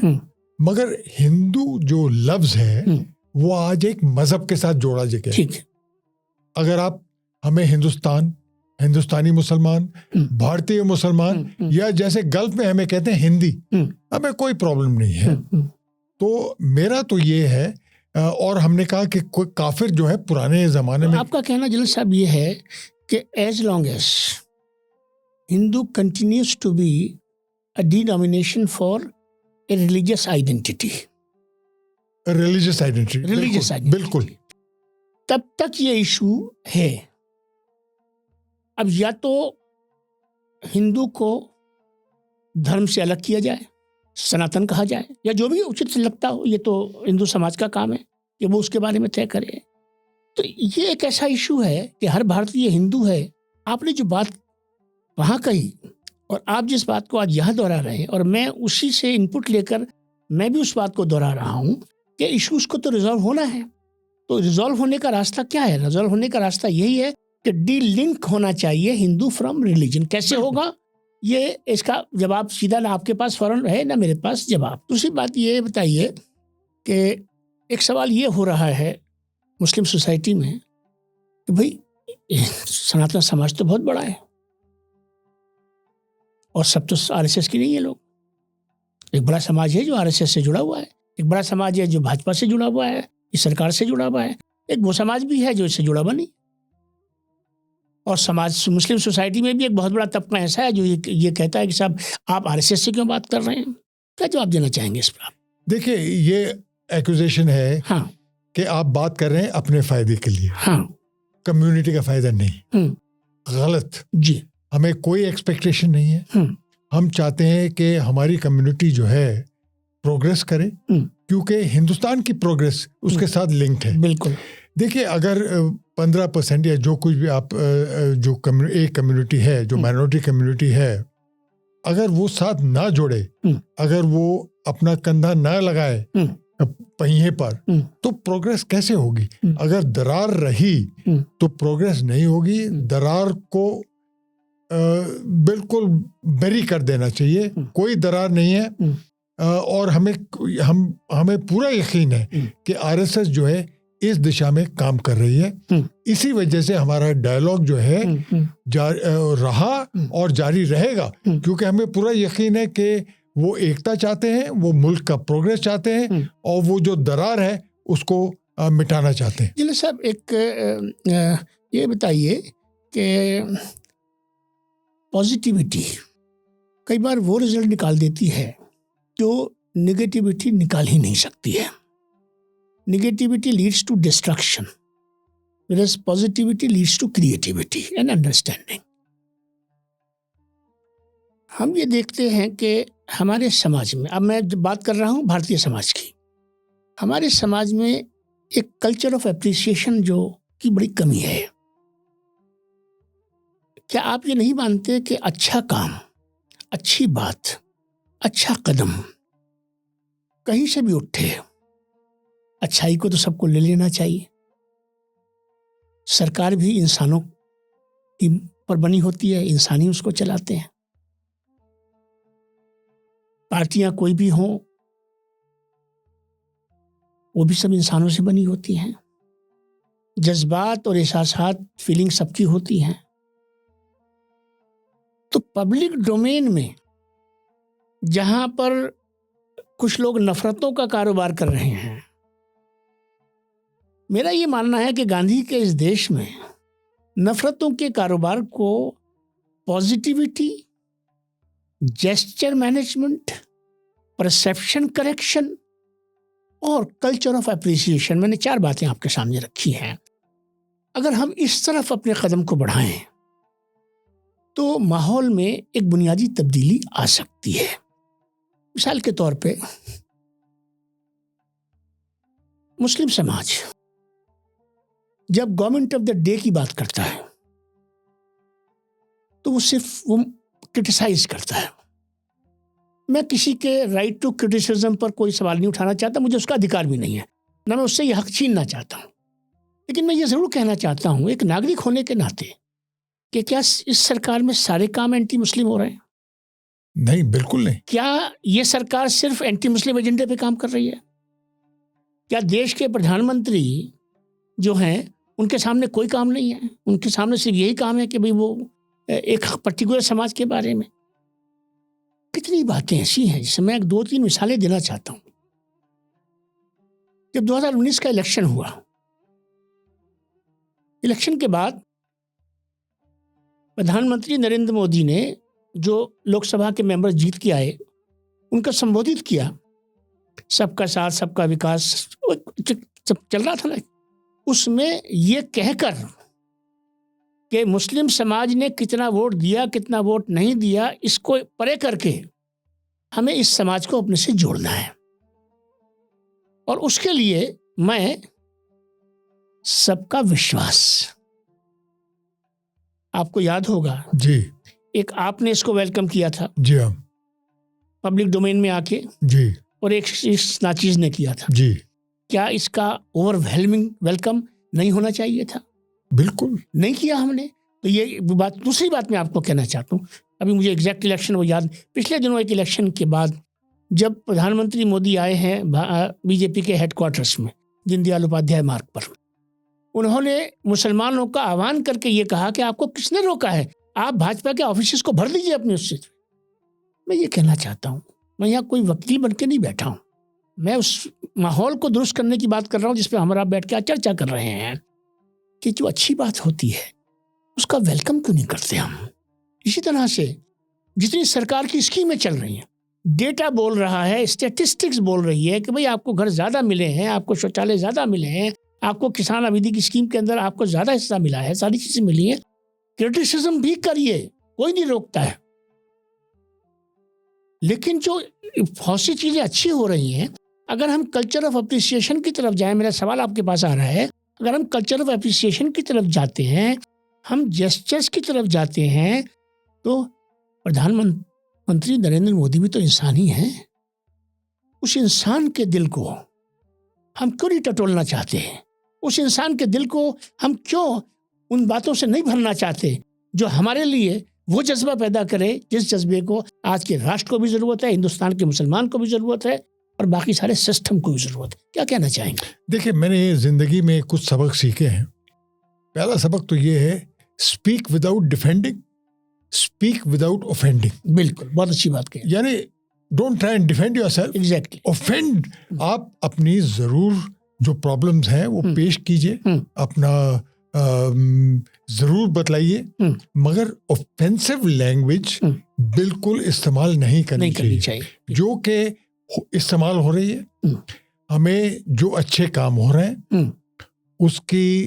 मगर हिंदू जो लफ्ज है वो आज एक मजहब के साथ जोड़ा गया है। ठीक है। अगर आप हमें हिंदुस्तानी मुसलमान, भारतीय मुसलमान, या जैसे गल्फ में हमें कहते हैं हिंदी, हमें कोई प्रॉब्लम नहीं है। तो मेरा तो ये है, और हमने कहा कि कोई काफिर जो है पुराने जमाने में, आपका कहना जलील साहब ये है कि as long as Hindu continues to be a denomination for a religious identity, बिल्कुल, तब तक ये इशू है। अब या तो हिंदू को धर्म से अलग किया जाए, सनातन कहा जाए, या जो भी उचित लगता हो, ये तो हिंदू समाज का काम है कि वो उसके बारे में तय करे। तो ये एक ऐसा इशू है कि हर भारतीय हिंदू है। आपने जो बात वहाँ कही और आप जिस बात को आज यहाँ दोहरा रहे हैं, और मैं उसी से इनपुट लेकर मैं भी उस बात को दोहरा रहा हूँ कि इश्यूज को तो रिजॉल्व होना है। तो रिजॉल्व होने का रास्ता क्या है? रिजॉल्व होने का रास्ता यही है कि डी लिंक होना चाहिए हिंदू फ्रॉम रिलीजन। कैसे होगा ये, इसका जवाब सीधा ना आपके पास फौरन है ना मेरे पास जवाब। दूसरी बात ये बताइए कि एक सवाल ये हो रहा है मुस्लिम सोसाइटी में कि भाई सनातन समाज तो बहुत बड़ा है और सब तो आरएसएस की नहीं है लोग। एक बड़ा समाज है जो आरएसएस से जुड़ा हुआ है, एक बड़ा समाज है जो भाजपा से जुड़ा हुआ है, इस सरकार से जुड़ा हुआ है, एक वो समाज भी है जो इससे जुड़ा हुआ नहीं। और समाज मुस्लिम सोसाइटी में भी एक बहुत बड़ा तबका ऐसा है जो ये कहता है कि साहब आप आरएसएस से क्यों बात कर रहे हैं। क्या जवाब देना चाहेंगे इस पर आप? देखिए, ये एक्यूजेशन है कि आप बात कर रहे हैं अपने फायदे के लिए, कम्युनिटी का फायदा नहीं। गलत जी। हमें कोई एक्सपेक्टेशन नहीं है। हम चाहते हैं कि हमारी कम्युनिटी जो है प्रोग्रेस करे, क्योंकि हिंदुस्तान की प्रोग्रेस उसके साथ लिंक्ड है। बिल्कुल। देखिए, अगर 15% या जो कुछ भी आप जो एक कम्युनिटी है, जो माइनॉरिटी कम्युनिटी है, अगर वो साथ ना जुड़े, अगर वो अपना कंधा ना लगाए पहिए पर, तो प्रोग्रेस कैसे होगी? अगर दरार रही तो प्रोग्रेस नहीं होगी। दरार को बिल्कुल बरी कर देना चाहिए, कोई दरार नहीं है। और हमें पूरा यकीन है कि आरएसएस जो है इस दिशा में काम कर रही है। इसी वजह से हमारा डायलॉग जो है रहा और जारी रहेगा, क्योंकि हमें पूरा यकीन है कि वो एकता चाहते हैं, वो मुल्क का प्रोग्रेस चाहते हैं, और वो जो दरार है उसको मिटाना चाहते हैं। जिले साहब, एक ये बताइए कि पॉजिटिविटी कई बार वो रिजल्ट निकाल देती है जो नेगेटिविटी निकाल ही नहीं सकती है। Negativity leads to destruction, whereas positivity leads to creativity and understanding। हम ये देखते हैं कि हमारे समाज में, अब मैं बात कर रहा हूँ भारतीय समाज की, हमारे समाज में एक कल्चर ऑफ एप्रिसिएशन जो की बड़ी कमी है। क्या आप ये नहीं मानते कि अच्छा काम, अच्छी बात, अच्छा कदम कहीं से भी उठे, अच्छाई को तो सबको ले लेना चाहिए। सरकार भी इंसानों की पर बनी होती है, इंसान ही उसको चलाते हैं। पार्टियां कोई भी हों, वो भी सब इंसानों से बनी होती हैं। जज्बात और एहसासात, फीलिंग सबकी होती हैं। तो पब्लिक डोमेन में जहां पर कुछ लोग नफरतों का कारोबार कर रहे हैं, मेरा ये मानना है कि गांधी के इस देश में नफरतों के कारोबार को positivity, gesture management, perception correction और कल्चर ऑफ एप्रिसिएशन, मैंने 4 बातें आपके सामने रखी हैं। अगर हम इस तरफ अपने कदम को बढ़ाएं तो माहौल में एक बुनियादी तब्दीली आ सकती है। मिसाल के तौर पे मुस्लिम समाज जब गवर्नमेंट ऑफ द डे की बात करता है तो वो सिर्फ वो क्रिटिसाइज करता है। मैं किसी के राइट टू क्रिटिसिज्म पर कोई सवाल नहीं उठाना चाहता, मुझे उसका अधिकार भी नहीं है, ना मैं उससे ये हक छीनना चाहता हूँ। लेकिन मैं ये ज़रूर कहना चाहता हूँ एक नागरिक होने के नाते कि क्या इस सरकार में सारे काम एंटी मुस्लिम हो रहे हैं? नहीं, बिल्कुल नहीं। क्या ये सरकार सिर्फ एंटी मुस्लिम एजेंडे पे काम कर रही है? क्या देश के प्रधानमंत्री जो हैं उनके सामने कोई काम नहीं है? उनके सामने सिर्फ यही काम है कि भाई वो एक पर्टिकुलर समाज के बारे में। कितनी बातें ऐसी हैं जिसमें मैं 2-3 मिसालें देना चाहता हूँ। जब 2019 का इलेक्शन हुआ, इलेक्शन के बाद प्रधानमंत्री नरेंद्र मोदी ने जो लोकसभा के मेंबर जीत के आए उनका संबोधित किया, सबका साथ सबका विकास चल रहा था ना, उसमें ये कहकर कि मुस्लिम समाज ने कितना वोट दिया कितना वोट नहीं दिया इसको परे करके हमें इस समाज को अपने से जोड़ना है, और उसके लिए मैं सबका विश्वास, आपको याद होगा जी, एक आपने इसको वेलकम किया था जी हाँ, पब्लिक डोमेन में आके, जी, और एक इस नाचीज ने किया था। जी, क्या इसका ओवरवेलमिंग वेलकम नहीं होना चाहिए था? बिल्कुल नहीं किया हमने। तो ये बात, दूसरी बात मैं आपको कहना चाहता हूँ, अभी मुझे एग्जैक्ट इलेक्शन वो याद, पिछले दिनों एक इलेक्शन के बाद जब प्रधानमंत्री मोदी आए हैं बीजेपी के हेडक्वार्टर्स में दीनदयाल उपाध्याय मार्ग पर, उन्होंने मुसलमानों का आह्वान करके ये कहा कि आपको किसने रोका है, आप भाजपा के ऑफिस को भर दीजिए अपने उससे। मैं ये कहना चाहता हूँ, मैं यहाँ कोई वकील बन के नहीं बैठा हूँ, मैं उस माहौल को दुरुस्त करने की बात कर रहा हूँ जिसपे हमारा बैठ के चर्चा कर रहे हैं कि जो अच्छी बात होती है उसका वेलकम क्यों नहीं करते हम। इसी तरह से जितनी सरकार की स्कीमें चल रही हैं, डेटा बोल रहा है, स्टैटिस्टिक्स बोल रही है कि भाई आपको घर ज़्यादा मिले हैं, आपको शौचालय ज़्यादा मिले हैं, आपको किसान अभिधि की स्कीम के अंदर आपको ज़्यादा हिस्सा मिला है, सारी चीज़ें मिली हैं। क्रिटिसिज्म भी करिए, कोई नहीं रोकता है, लेकिन जो बहुत सी चीज़ें अच्छी हो रही हैं, अगर हम कल्चर ऑफ अप्रिसिएशन की तरफ जाएं, मेरा सवाल आपके पास आ रहा है, अगर हम कल्चर ऑफ अप्रिसिएशन की तरफ जाते हैं, हम जेस्चर्स की तरफ जाते हैं, तो प्रधानमंत्री नरेंद्र मोदी भी तो इंसान ही हैं। उस इंसान के दिल को हम क्यों नहीं टटोलना चाहते हैं? उस इंसान के दिल को हम क्यों उन बातों से नहीं भरना चाहते जो हमारे लिए वो जज्बा पैदा करे जिस जज्बे को आज के राष्ट्र को भी ज़रूरत है, हिंदुस्तान के मुसलमान को भी ज़रूरत है, और बाकी सारे सिस्टम को भी ज़रूरत है। क्या कहना चाहेंगे? देखिए, मैंने ज़िंदगी में कुछ सबक सीखे हैं। पहला सबक तो ये है, speak without defending, speak without offending. बिल्कुल, बहुत अच्छी बात कही। यानी don't try and defend yourself, exactly. Offend, आप अपनी ज़रूर जो प्रॉब्लम्स हैं वो पेश कीजिए, अपना ज़रूर बतलाइए, मगर ऑफेंसिव लैंग्वेज बिल्कुल इस्तेमाल नहीं करनी चाहिए। जो कि इस्तेमाल हो रही है, हमें जो अच्छे काम हो रहे हैं उसकी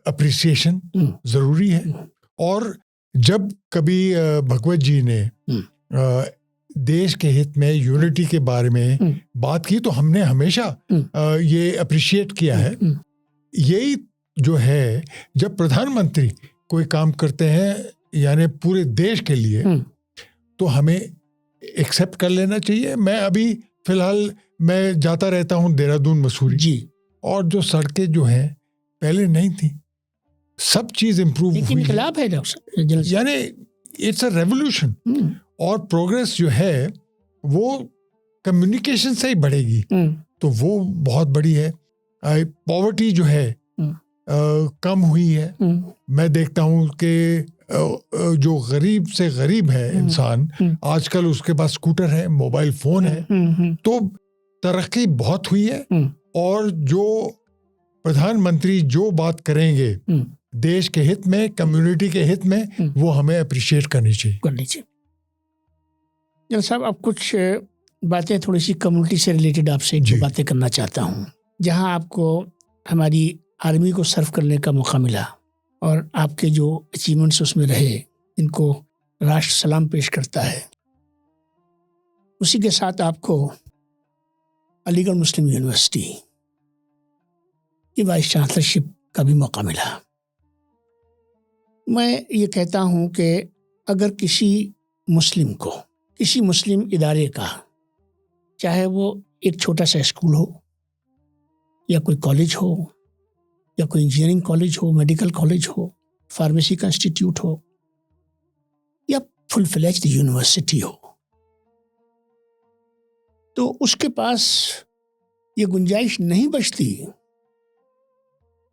अप्रिसिएशन ज़रूरी है। और जब कभी भगवत जी ने देश के हित में यूनिटी के बारे में बात की तो हमने हमेशा ये अप्रिशिएट किया है। यही जो है, जब प्रधानमंत्री कोई काम करते हैं यानी पूरे देश के लिए, तो हमें एक्सेप्ट कर लेना चाहिए। मैं अभी फिलहाल मैं जाता रहता हूँ देहरादून, मसूरी जी, और जो सड़कें जो हैं पहले नहीं थी, सब चीज़ इम्प्रूव हुई है, यानी इट्स अ रेवोल्यूशन। और प्रोग्रेस जो है वो कम्युनिकेशन से ही बढ़ेगी, तो वो बहुत बड़ी है। पॉवर्टी जो है कम हुई है। मैं देखता हूँ कि जो गरीब से गरीब है इंसान, आजकल उसके पास स्कूटर है, मोबाइल फोन है, तो तरक्की बहुत हुई है। और जो प्रधानमंत्री जो बात करेंगे देश के हित में, कम्युनिटी के हित में, वो हमें अप्रिशिएट करनी चाहिए। जन साहब, अब कुछ बातें थोड़ी सी कम्युनिटी से रिलेटेड आपसे जो बातें करना चाहता हूँ। जहाँ आपको हमारी आर्मी को सर्व करने का मौका मिला और आपके जो अचीवमेंट्स उसमें रहे, इनको राष्ट्र सलाम पेश करता है। उसी के साथ आपको अलीगढ़ मुस्लिम यूनिवर्सिटी की वाइस चांसलरशिप का भी मौका मिला। मैं ये कहता हूँ कि अगर किसी मुस्लिम को, किसी मुस्लिम इदारे का, चाहे वो एक छोटा सा स्कूल हो या कोई कॉलेज हो या कोई इंजीनियरिंग कॉलेज हो, मेडिकल कॉलेज हो, फार्मेसी का इंस्टीट्यूट हो या फुल फ्लेज्ड यूनिवर्सिटी हो, तो उसके पास ये गुंजाइश नहीं बचती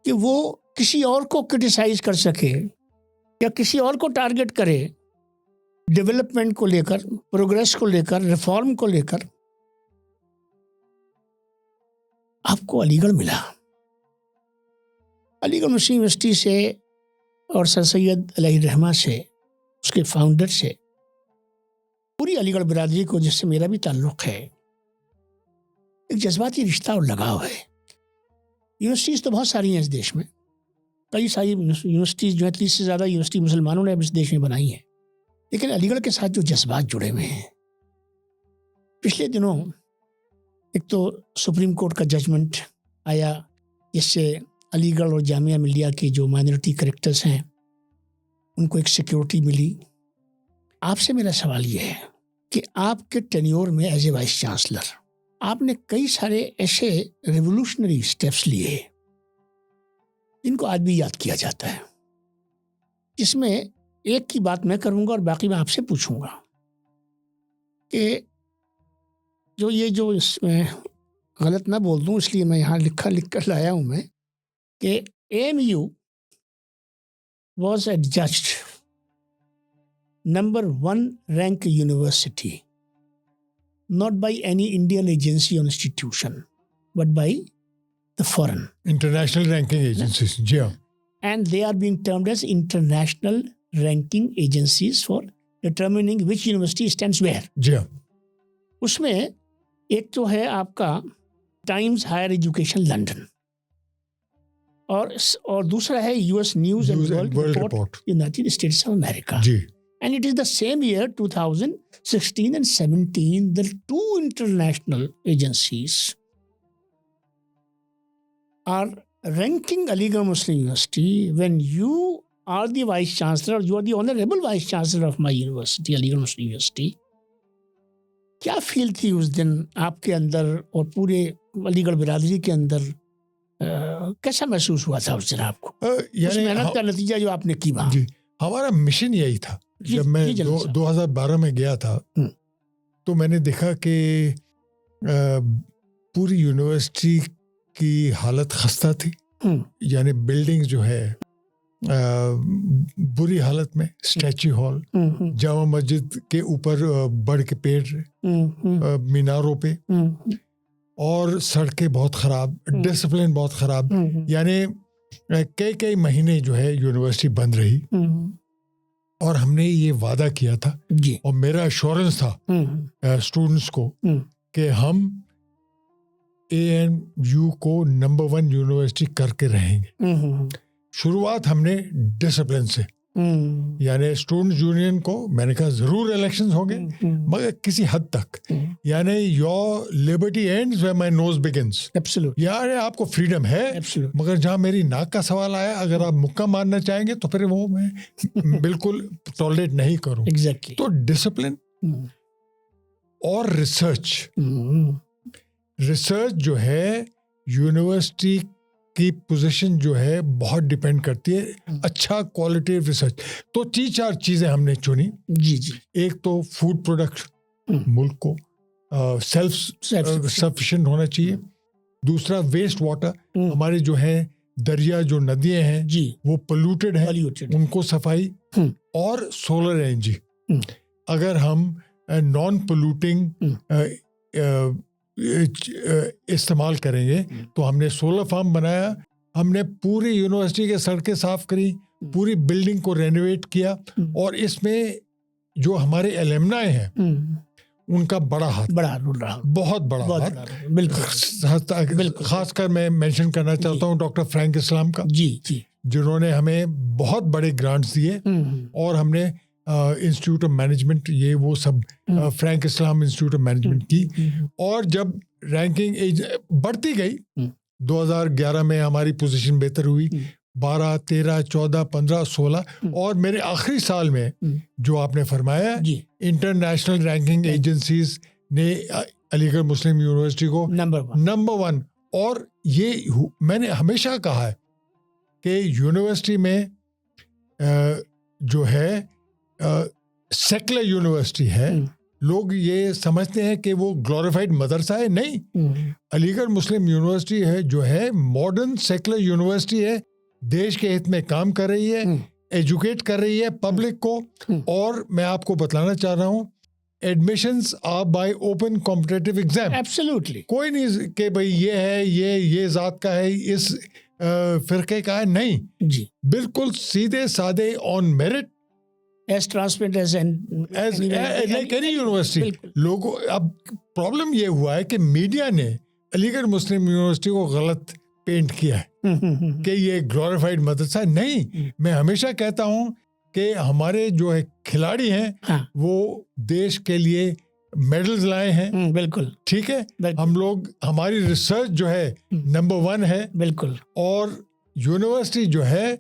कि वो किसी और को क्रिटिसाइज कर सके या किसी और को टारगेट करे डेवलपमेंट को लेकर, प्रोग्रेस को लेकर, रिफॉर्म को लेकर। आपको अलीगढ़ मिला, अलीगढ़ मुस्लिम यूनिवर्सिटी से और सर सैयद अलैहि रहमा से, उसके फाउंडर से, पूरी अलीगढ़ बिरादरी को जिससे मेरा भी ताल्लुक़ है, एक जज्बाती रिश्ता और लगाव है। यूनिवर्सिटीज़ तो बहुत सारी हैं इस देश में, कई सारी यूनिवर्सिटीज़ जो है 30 से ज़्यादा यूनिवर्सिटी मुसलमानों ने अब इस देश में बनाई हैं, लेकिन अलीगढ़ के साथ जो जज्बात जुड़े हुए हैं। पिछले दिनों एक तो सुप्रीम कोर्ट का जजमेंट आया जिससे अलीगढ़ और जामिया मिलिया के जो माइनॉरिटी कैरेक्टर्स हैं उनको एक सिक्योरिटी मिली। आपसे मेरा सवाल ये है कि आपके टेन्योर में एज ए वाइस चांसलर आपने कई सारे ऐसे रेवोल्यूशनरी स्टेप्स लिए जिनको आज भी याद किया जाता है। इसमें एक की बात मैं करूंगा और बाकी मैं आपसे पूछूंगा कि जो इसमें गलत ना बोल दूं, इसलिए मैं यहाँ लिख कर लाया हूं मैं कि AMU was adjudged number 1 rank university not by any Indian agency or institution but by the foreign international ranking agencies. जी हाँ, and they are being termed as international ranking agencies for determining which university stands where। जी हाँ, उसमें एक तो है आपका टाइम्स हायर एजुकेशन लंदन और दूसरा है US news and world report United States of America. जी, And it is the same year 2016 and 17 the two international agencies are ranking Aligarh Muslim University when you are the vice chancellor, you are the honorable vice chancellor of my university, Aligarh Muslim University। क्या फील थी उस दिन आपके अंदर और पूरे अलीगढ़ बिरादरी के अंदर? कैसा महसूस हुआ था उस दिन आपको, उस मेहनत का नतीजा जो आपने की वहाँ? जी, हमारा मिशन यही था। जब मैं 2012 में गया था तो मैंने देखा कि पूरी यूनिवर्सिटी की हालत खस्ता थी, यानी बिल्डिंग जो है बुरी हालत में, स्टैच्यू हॉल, जामा मस्जिद के ऊपर बड़ के पेड़ मीनारों पे, और सड़कें बहुत ख़राब, डिसिप्लिन बहुत ख़राब, यानी कई महीने जो है यूनिवर्सिटी बंद रही। और हमने ये वादा किया था और मेरा एश्योरेंस था स्टूडेंट्स को कि हम ANU को नंबर 1 यूनिवर्सिटी करके रहेंगे। शुरुआत हमने डिसिप्लिन से, यानी स्टूडेंट यूनियन को मैंने कहा जरूर इलेक्शंस होंगे मगर किसी हद तक, यानी your liberty ends where my nose begins. Absolutely, यानी आपको फ्रीडम है, मगर जहां मेरी नाक का सवाल आया, अगर आप मुक्का मारना चाहेंगे तो फिर वो मैं बिल्कुल टॉलरेट नहीं करूं। एग्जैक्टली। तो डिसिप्लिन और रिसर्च जो है, यूनिवर्सिटी की पोजीशन जो है बहुत डिपेंड करती है अच्छा क्वालिटेटिव रिसर्च। तो 3-4 चीजें हमने चुनी। जी। एक तो फूड प्रोडक्शन, मुल्क को सेल्फ सफिशिएंट होना चाहिए। दूसरा वेस्ट वाटर, हमारे जो है दरिया, जो नदियां हैं जी, वो पोल्यूटेड है, उनको सफाई। और सोलर एनर्जी, अगर हम नॉन पोल्यूटिंग इस्तेमाल करेंगे तो हमने सोलर फार्म बनाया, हमने पूरी यूनिवर्सिटी के सड़कें साफ करी, पूरी बिल्डिंग को रेनोवेट किया, और इसमें जो हमारे एलुमनाई हैं उनका बड़ा रोल रहा, बहुत बड़ा हाथ। बिल्कुल, खासकर मैं मेंशन करना चाहता हूँ डॉक्टर फ्रैंक इस्लाम का, जी, जिन्होंने हमें बहुत बड़े ग्रांट्स दिए, और हमने इंस्टीट्यूट ऑफ मैनेजमेंट, ये वो सब Frank Islam institute of management की। और जब रैंकिंग बढ़ती गई, 2011 में हमारी पोजीशन बेहतर हुई, 12, 13, 14, 15, 16, और मेरे आखिरी साल में जो आपने फरमाया, इंटरनेशनल रैंकिंग एजेंसीज ने अलीगढ़ मुस्लिम यूनिवर्सिटी को नंबर 1। और ये मैंने हमेशा कहा है कि यूनिवर्सिटी में जो है सेकुलर यूनिवर्सिटी है, लोग ये समझते हैं कि वो ग्लोरीफाइड मदरसा है। नहीं, अलीगढ़ मुस्लिम यूनिवर्सिटी है जो है मॉडर्न सेकुलर यूनिवर्सिटी है, देश के हित में काम कर रही है, एजुकेट कर रही है पब्लिक को। और मैं आपको बतलाना चाह रहा हूँ, admissions are by open competitive exam. Absolutely. कोई नहीं कि भाई ये है, ये जात का है, इस फिरके का है, नहीं जी, बिल्कुल सीधे साधे on merit, as transparent as any university. लोगों, अब प्रॉब्लम ये हुआ है कि मीडिया ने अलीगढ़ मुस्लिम यूनिवर्सिटी को गलत पेंट किया है कि ये ग्लोरीफाइड मदरसा है। नहीं, मैं हमेशा कहता हूँ कि हमारे जो है खिलाड़ी हैं, हाँ, वो देश के लिए मेडल्स लाए हैं। बिल्कुल ठीक है, बिल्कुल। हम लोग, हमारी रिसर्च जो है नंबर 1 है। बिल्कुल। और यूनिवर्सिटी जो है,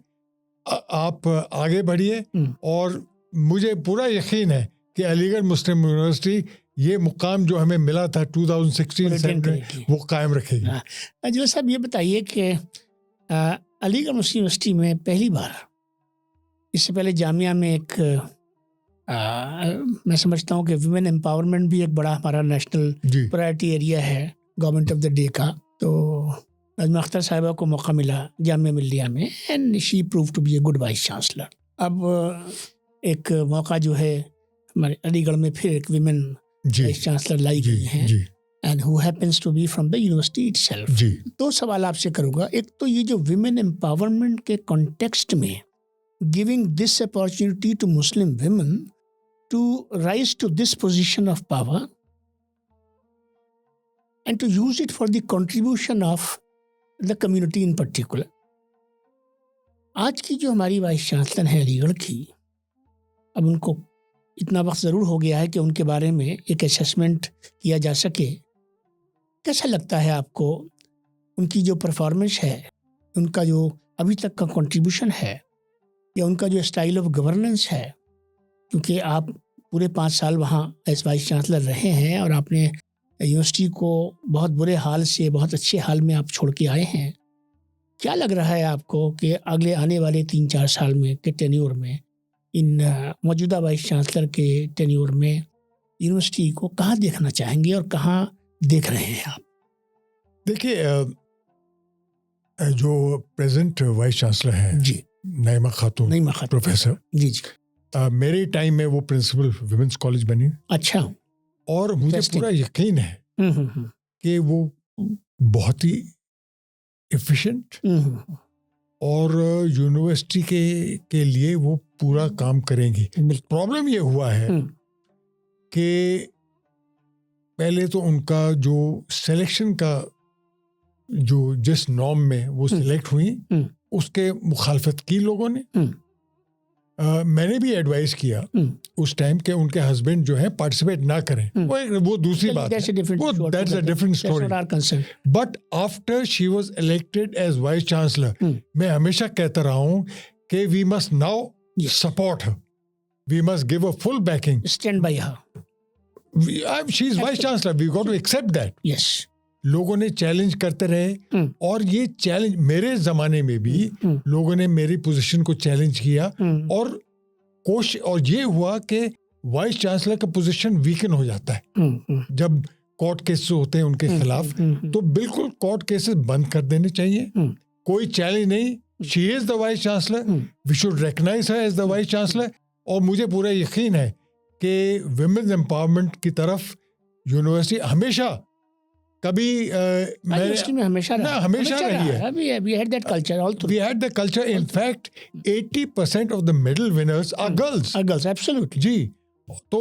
आप आगे बढ़िए। और मुझे पूरा यकीन है कि अलीगढ़ मुस्लिम यूनिवर्सिटी ये मुकाम जो हमें मिला था 2016 में, वो कायम रखेगी। अजला साहब, ये बताइए कि अलीगढ़ मुस्लिम यूनिवर्सिटी में पहली बार, इससे पहले जामिया में एक मैं समझता हूँ कि वुमेन एम्पावरमेंट भी एक बड़ा हमारा नेशनल प्रायोरिटी एरिया है गवर्नमेंट ऑफ द डे का। तो नजमा अख्तर साहिबा को मौका मिला जामिया मिल्लिया में, and she prove to be a good vice chancellor. अब एक मौका जो है हमारे अलीगढ़ में फिर एक विमेन वाइस चांसलर लाई गई हैं, and who happens to be from the university itself. दो सवाल आपसे करूँगा। एक तो ये जो विमेन एम्पावरमेंट के कॉन्टेक्स्ट में giving this opportunity to Muslim women to rise to this position of power and to use it for the contribution of the community in particular. आज की जो हमारी वाइस चांसलर है अलीगढ़ की, अब उनको इतना वक्त ज़रूर हो गया है कि उनके बारे में एक असेसमेंट किया जा सके। कैसा लगता है आपको उनकी जो परफॉर्मेंस है, उनका जो अभी तक का कंट्रीब्यूशन है, या उनका जो स्टाइल ऑफ गवर्नेंस है? क्योंकि आप पूरे 5 साल वहाँ एज वाइस चांसलर रहे हैं और आपने यूनिवर्सिटी को बहुत बुरे हाल से बहुत अच्छे हाल में आप छोड़ के आए हैं। क्या लग रहा है आपको कि अगले आने वाले 3-4 साल में के टेन्योर में, इन मौजूदा वाइस चांसलर के टेन्योर में, यूनिवर्सिटी को कहाँ देखना चाहेंगे और कहाँ देख रहे हैं आप? देखिए, जो प्रेजेंट वाइस चांसलर हैं जी, नईमा खातून प्रोफेसर, जी जी, मेरे टाइम में वो प्रिंसिपल विमेंस कॉलेज बनी। अच्छा। और मुझे पूरा यकीन है कि वो बहुत ही एफिशिएंट और यूनिवर्सिटी के लिए वो पूरा काम करेंगी। प्रॉब्लम ये हुआ है कि पहले तो उनका जो सिलेक्शन का जो जिस नॉर्म में वो सिलेक्ट हुई, उसके मुखालफत की लोगों ने। मैंने भी एडवाइस किया उस टाइम के उनके हस्बैंड जो है पार्टिसिपेट ना करें, वो दूसरी बात है, वो that's a different story. But after she was elected as vice chancellor, मैं हमेशा कहता रहा हूं कि we must now support her, we must give a full backing, stand by her. She is vice chancellor, we got to accept that. Yes, लोगों ने चैलेंज करते रहे, और ये चैलेंज मेरे जमाने में भी लोगों ने मेरी पोजीशन को चैलेंज किया, और कोशिश, और ये हुआ कि वाइस चांसलर का पोजीशन वीकन हो जाता है जब कोर्ट केसेस होते हैं उनके खिलाफ। तो बिल्कुल कोर्ट केसेस बंद कर देने चाहिए, कोई चैलेंज नहीं। She is the vice chancellor, we should recognise her as the vice chancellor. और मुझे पूरा यकीन है कि विमेन्स एम्पावरमेंट की तरफ यूनिवर्सिटी हमेशा कभी हमेशा रही है। We had that culture also. We had the culture. In fact, 80% of the medal winners are girls. Are girls, absolutely. जी, तो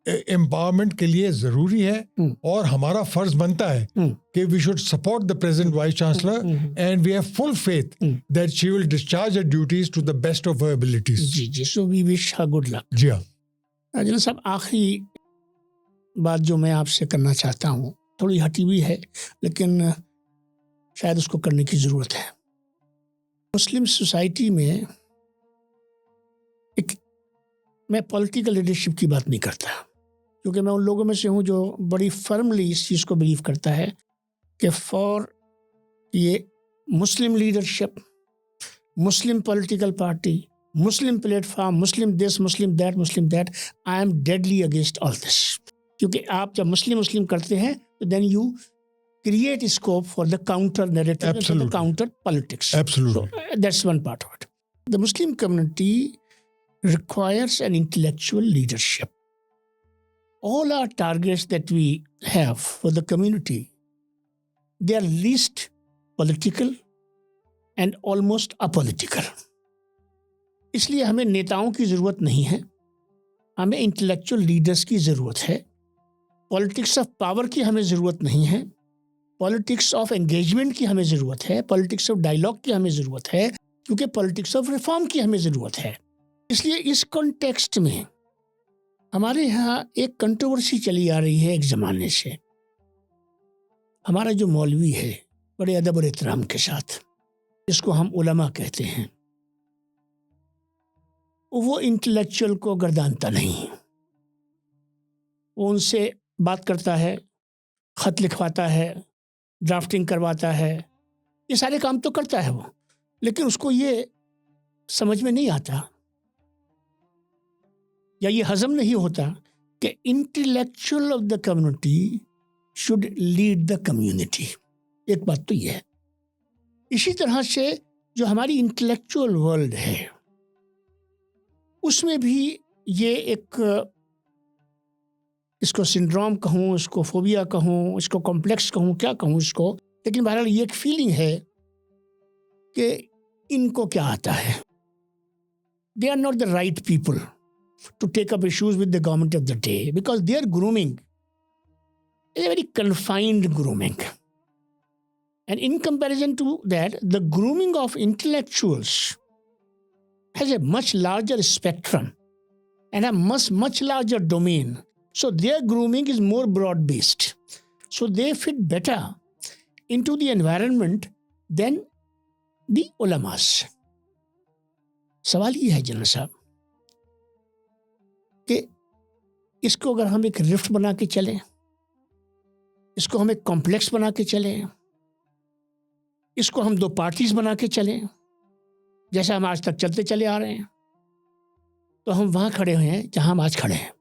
एम्पावरमेंट के लिए जरूरी है, और हमारा फर्ज बनता है कि we should support the present vice chancellor, and we have full faith that she will discharge her duties to the best of her abilities. Ji ji, so we wish her good luck. जी हाँ। अजला साहब, आखिरी बात जो मैं आपसे करना चाहता हूँ, थोड़ी हटी हुई है, लेकिन शायद उसको करने की ज़रूरत है। मुस्लिम सोसाइटी में मैं पॉलिटिकल लीडरशिप की बात नहीं करता, क्योंकि मैं उन लोगों में से हूँ जो बड़ी फर्मली इस चीज़ को बिलीव करता है कि फॉर ये Muslim leadership, Muslim political party, Muslim platform, Muslim this, Muslim that, I am deadly against all this. क्योंकि आप जब मुस्लिम करते हैं तो then you create scope for the counter narrative and for the counter politics. Absolutely. So that's one part of it. The Muslim community requires an intellectual leadership. All our targets that we have for the community, they are least political and almost apolitical. इसलिए हमें नेताओं की ज़रूरत नहीं है, हमें इंटेलेक्चुअल लीडर्स की ज़रूरत है. पॉलिटिक्स ऑफ पावर की हमें ज़रूरत नहीं है, पॉलिटिक्स ऑफ एंगेजमेंट की हमें ज़रूरत है, पॉलिटिक्स ऑफ डायलॉग की हमें ज़रूरत है, क्योंकि पॉलिटिक्स ऑफ रिफॉर्म की हमें ज़रूरत है. इसलिए इस कॉन्टेक्स्ट में हमारे यहाँ एक कंट्रोवर्सी चली आ रही है एक ज़माने से. हमारा जो मौलवी है बड़े अदब और एहतराम के साथ, इसको हम उलमा कहते हैं, वो इंटेलेक्चुअल को गर्दानता नहीं. वो उनसे बात करता है, ख़त लिखवाता है, ड्राफ्टिंग करवाता है, ये सारे काम तो करता है वो, लेकिन उसको ये समझ में नहीं आता या ये हजम नहीं होता कि intellectual of the community should lead the community. एक बात तो ये है. इसी तरह से जो हमारी इंटेलेक्चुअल वर्ल्ड है उसमें भी ये एक, इसको सिंड्रोम कहूँ, इसको फोबिया कहूँ, इसको कॉम्प्लेक्स कहूँ, क्या कहूँ इसको, लेकिन बहरहाल ये एक फीलिंग है कि इनको क्या आता है. They are not the right people to take up issues with the government of the day, because their grooming is a very confined grooming, and in comparison to that the grooming of intellectuals has a much larger spectrum and a much larger domain. So their grooming is more broad-based. So they fit better into the environment than the ulamas. सवाल ये है जनरल साहब कि इसको अगर हम एक रिफ्ट बना के चलें, इसको हम एक कॉम्प्लेक्स बना के चलें, इसको हम दो पार्टीज बना के चलें, जैसा हम आज तक चलते चले आ रहे हैं, तो हम वहाँ खड़े हुए हैं जहाँ हम आज खड़े हैं.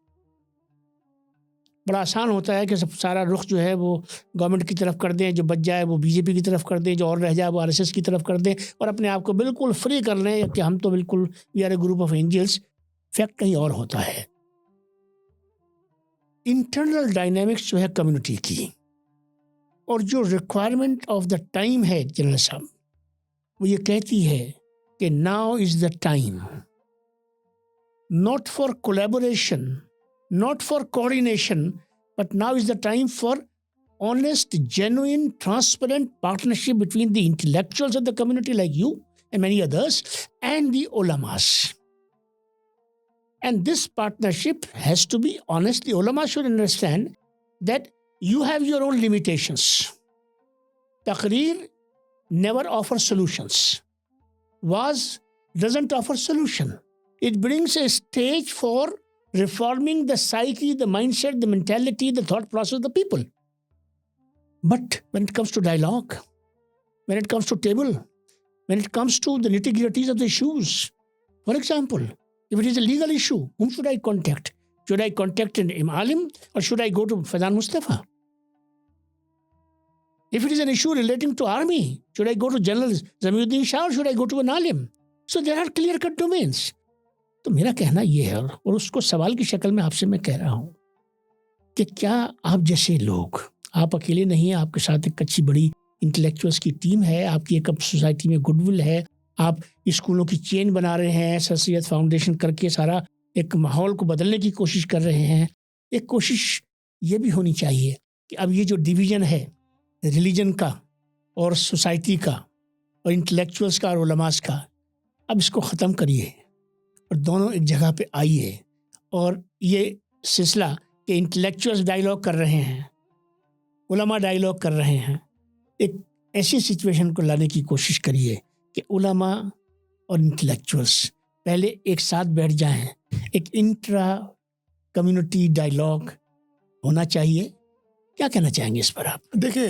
बड़ा आसान होता है कि सब सारा रुख जो है वो गवर्नमेंट की तरफ कर दें, जो बच जाए वो बीजेपी की तरफ कर दें, जो और रह जाए वो आरएसएस की तरफ कर दें, और अपने आप को बिल्कुल फ्री कर लें कि हम तो बिल्कुल we are a group of angels. Fact कहीं और होता है. इंटरनल डायनामिक्स जो है कम्युनिटी की और जो रिक्वायरमेंट ऑफ द टाइम है जनरल साहब, वो ये कहती है कि now is the time not for collaboration, not for coordination, but now is the time for honest, genuine, transparent partnership between the intellectuals of the community like you and many others and the ulamas. And this partnership has to be honest. The ulama should understand that you have your own limitations. Taqreer never offers solutions. Waaz doesn't offer solution. It brings a stage for reforming the psyche, the mindset, the mentality, the thought process of the people. But when it comes to dialogue, when it comes to table, when it comes to the nitty-gritties of the issues, for example, if it is a legal issue, whom should I contact? Should I contact an alim or should I go to Faidan Mustafa? If it is an issue relating to army, should I go to General Zamiuddin Shah or should I go to an alim? So there are clear-cut domains. तो मेरा कहना ये है, और उसको सवाल की शक्ल में आपसे मैं कह रहा हूँ कि क्या आप जैसे लोग, आप अकेले नहीं हैं, आपके साथ एक अच्छी बड़ी इंटेलेक्चुअल्स की टीम है, आपकी एक सोसाइटी में गुडविल है, आप स्कूलों की चेन बना रहे हैं, सर सैयद फाउंडेशन करके सारा एक माहौल को बदलने की कोशिश कर रहे हैं. एक कोशिश ये भी होनी चाहिए कि अब ये जो डिवीज़न है रिलीजन का और सोसाइटी का और इंटेलेक्चुअल्स का और उलमास का, अब इसको ख़त्म करिए और दोनों एक जगह पे आइए. और ये सिलसिला कि इंटेलेक्चुअल्स डायलॉग कर रहे हैं, उलमा डायलॉग कर रहे हैं, एक ऐसी सिचुएशन को लाने की कोशिश करिए कि उलमा और इंटेलेक्चुअल्स पहले एक साथ बैठ जाएं. एक इंट्रा कम्युनिटी डायलॉग होना चाहिए. क्या कहना चाहेंगे इस पर आप? देखिए,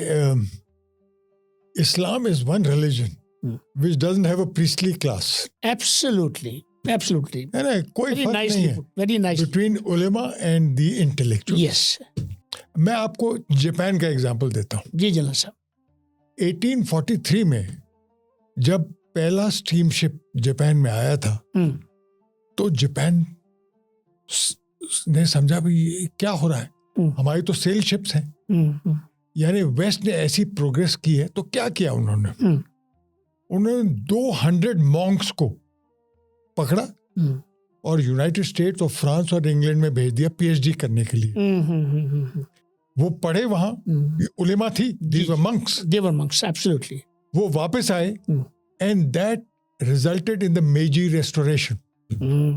Islam is one religion which doesn't have a priestly class. Absolutely. Absolutely, है ना, कोई वेरी फर्क नाइसली नहीं है put, very nicely, between ulema and the intellectual. Yes. मैं आपको जापान का एग्जांपल देता हूँ। जी जनरल साहब। 1843 में जब पहला स्टीमशिप जापान में आया था, तो जापान ने समझा भी ये क्या हो रहा है, हमारी तो सेल शिप्स हैं, यानी वेस्ट ने ऐसी प्रोग्रेस की है। तो क्या किया उन्होंने, उन्होंने 200 मॉन्क्स को पकड़ा और यूनाइटेड स्टेट्स और फ्रांस और इंग्लैंड में भेज दिया पीएचडी करने के लिए। वो पढ़े वहां, उलेमा थी, these were monks, they were monks, absolutely. वो वापस आए and that resulted in the मेजी रेस्टोरेशन,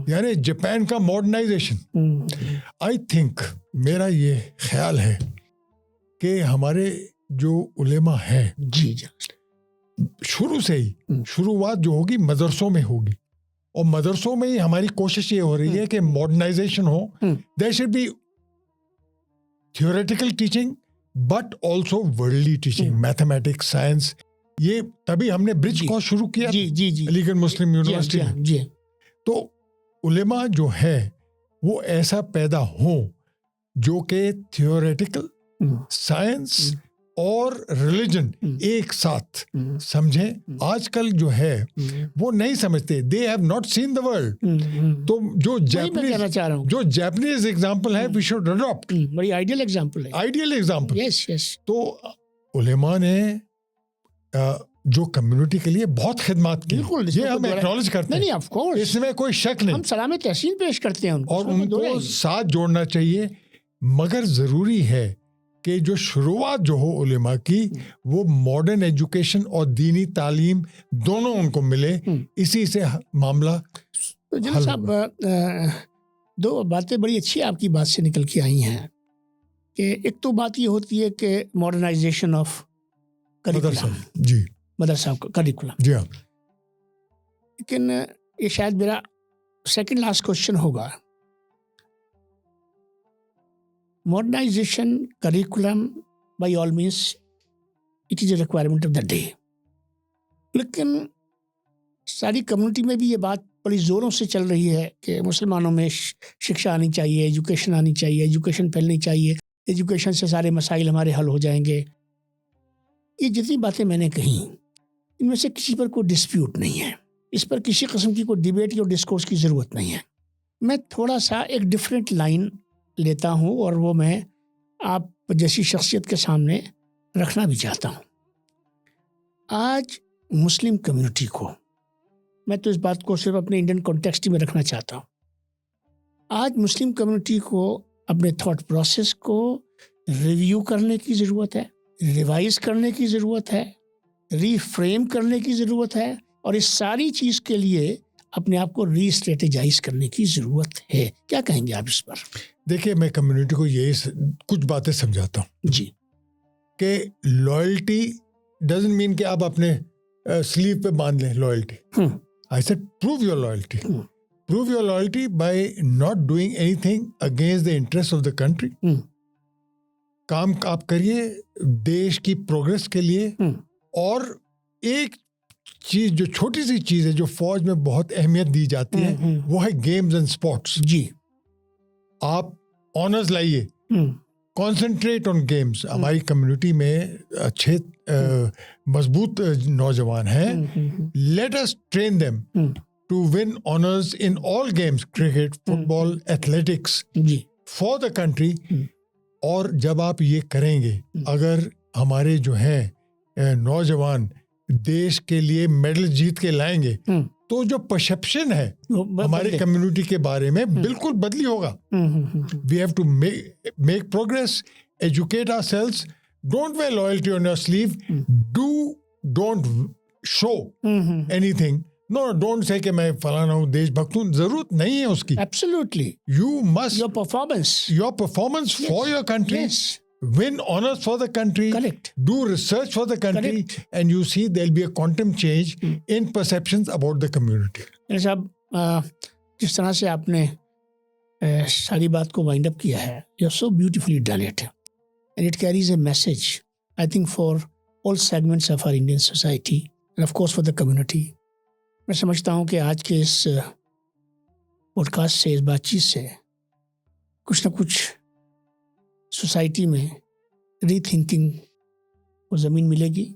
यानी जापान का मॉडर्नाइजेशन। आई थिंक, मेरा ये ख्याल है कि हमारे जो उलेमा है, जी, शुरू से ही शुरुआत जो होगी मदरसों में होगी, और मदरसों में ही हमारी कोशिश ये हो रही है कि मॉडर्नाइजेशन हो। There should be theoretical teaching but also worldly teaching, mathematics, science. ये तभी हमने ब्रिज कोर्स शुरू किया अलीगढ़ मुस्लिम यूनिवर्सिटी में। तो उलेमा जो है वो ऐसा पैदा हो जो कि थियोरेटिकल, साइंस और रिलीजन एक साथ समझें। आजकल जो है वो नहीं समझते, they have not seen the world. तो जो जापानीज एग्जांपल है वी शुड अडॉप्ट। बड़ी आइडियल एग्जांपल है, आइडियल एग्जांपल। Yes yes. तो उलेमा ने जो कम्युनिटी के लिए बहुत खिदमत की, ये हम एक्नॉलेज करते हैं। नहीं, ऑफ कोर्स, इसमें कोई शक नहीं, हम सलाम तहसीन पेश करते हैं उनको, और उनको साथ जोड़ना चाहिए। मगर जरूरी है कि जो शुरुआत जो हो उलेमा की, वो मॉडर्न एजुकेशन और दीनी तालीम दोनों उनको मिले, इसी से मामला। तो जनरल साहब, दो बातें बड़ी अच्छी आपकी बात से निकल के आई हैं कि एक तो बात ये होती है कि मॉडर्नाइजेशन ऑफ करिकुलम, जी, मदरसा करिकुलम, जी हाँ। लेकिन ये शायद मेरा सेकंड लास्ट क्वेश्चन होगा। Modernization curriculum, by all means, it is a requirement of the day. लेकिन सारी कम्युनिटी में भी ये बात बड़ी ज़ोरों से चल रही है कि मुसलमानों में शिक्षा आनी चाहिए, एजुकेशन आनी चाहिए, एजुकेशन फैलनी चाहिए, एजुकेशन से सारे मसाइल हमारे हल हो जाएंगे। ये जितनी बातें मैंने कही, इनमें से किसी पर कोई डिस्प्यूट नहीं है, इस पर किसी किस्म की कोई डिबेट या डिस्कोर्स की ज़रूरत नहीं है। मैं थोड़ा सा एक डिफरेंट लाइन लेता हूँ और वो मैं आप जैसी शख्सियत के सामने रखना भी चाहता हूँ। आज मुस्लिम कम्युनिटी को, मैं तो इस बात को सिर्फ अपने इंडियन कॉन्टेक्स्ट में रखना चाहता हूँ, आज मुस्लिम कम्युनिटी को अपने थॉट प्रोसेस को रिव्यू करने की ज़रूरत है, रिवाइज करने की ज़रूरत है, रीफ्रेम करने की ज़रूरत है, और इस सारी चीज़ के लिए अपने आप को रीस्ट्रेटेजाइज करने की ज़रूरत है। क्या कहेंगे आप इस पर? देखिए, मैं कम्युनिटी को यही कुछ बातें समझाता हूँ जी, कि लॉयल्टी डजंट मीन कि आप अपने स्लीव पे बांध लें loyalty. I said prove your loyalty, prove your loyalty by not doing anything against the interest of the country. काम आप करिए देश की प्रोग्रेस के लिए। और एक चीज, जो छोटी सी चीज है जो फौज में बहुत अहमियत दी जाती है, वो है गेम्स एंड स्पोर्ट्स। जी, आप ऑनर्स लाइए, कॉन्सेंट्रेट ऑन गेम्स। हमारी कम्युनिटी में अच्छे मजबूत नौजवान हैं, let us train them to win honours in all games, cricket, football, athletics, for the country. और जब आप ये करेंगे, अगर हमारे जो हैं नौजवान देश के लिए मेडल जीत के लाएंगे, तो जो परसेप्शन है हमारी कम्युनिटी के बारे में बिल्कुल बदली होगा। We have to make progress, educate ourselves, don't wear loyalty on your sleeve, don't show anything. No, don't say कि मैं फलाना हूँ, देशभक्त हूँ, जरूरत नहीं है उसकी। Absolutely, you must your performance for your country, win honors for the country, correct, do research for the country, correct, and you see there'll be a quantum change in perceptions about the community. साहब, जिस तरह से आपने सारी बात को वाइंड अप किया है, you have so beautifully done it, and it carries a message, I think, for all segments of our Indian society and of course for the community. मैं समझता हूँ कि आज के इस पॉडकास्ट से, इस बातचीत से कुछ ना कुछ सोसाइटी में रीथिंकिंग को ज़मीन मिलेगी।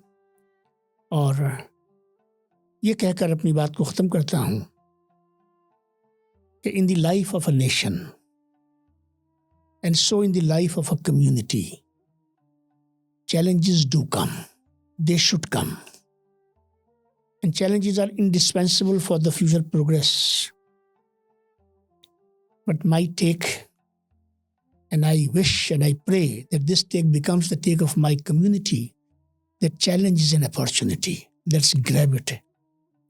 और ये कहकर अपनी बात को ख़त्म करता हूँ कि in the life of a nation and so in the life of a community, challenges do come, they should come, and challenges are indispensable for the future progress. But my take, and I wish and I pray that this take becomes the take of my community, that challenge is an opportunity. Let's grab it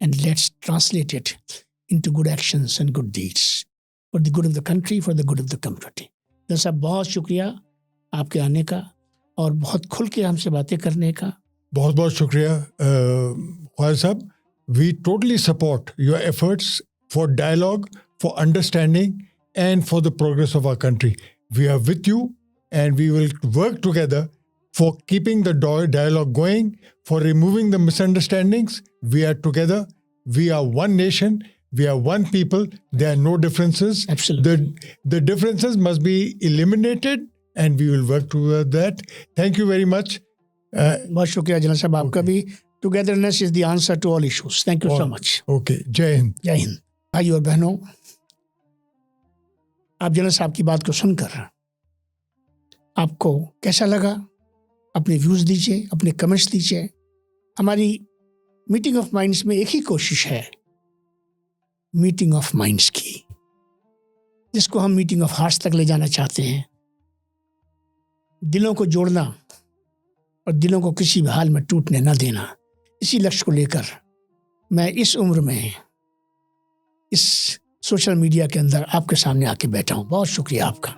and let's translate it into good actions and good deeds for the good of the country, for the good of the community. दरअसल बहुत शुक्रिया आपके आने का और बहुत खुल के हमसे बातें करने का। बहुत बहुत शुक्रिया ख्वाजा साहब। We totally support your efforts for dialogue, for understanding and for the progress of our country. We are with you and we will work together for keeping the dialogue going, for removing the misunderstandings. We are together, we are one nation, we are one people, there are no differences. Absolutely. The differences must be eliminated and we will work toward that. Thank you very much. बहुत शुक्रिया जनरल साहब आपका भी। Togetherness is the answer to all issues. Thank you so much. Okay. जय हिंद। जय हिंद। भाई और बहनों, आप जनरल साहब की बात को सुनकर आपको कैसा लगा? अपने व्यूज़ दीजिए, अपने कमेंट्स दीजिए। हमारी मीटिंग ऑफ माइंड्स में एक ही कोशिश है, मीटिंग ऑफ माइंड्स की, जिसको हम मीटिंग ऑफ हार्ट्स तक ले जाना चाहते हैं। दिलों को जोड़ना और दिलों को किसी भी हाल में टूटने न देना, इसी लक्ष्य को लेकर मैं इस उम्र में इस सोशल मीडिया के अंदर आपके सामने आके बैठा हूँ। बहुत शुक्रिया आपका।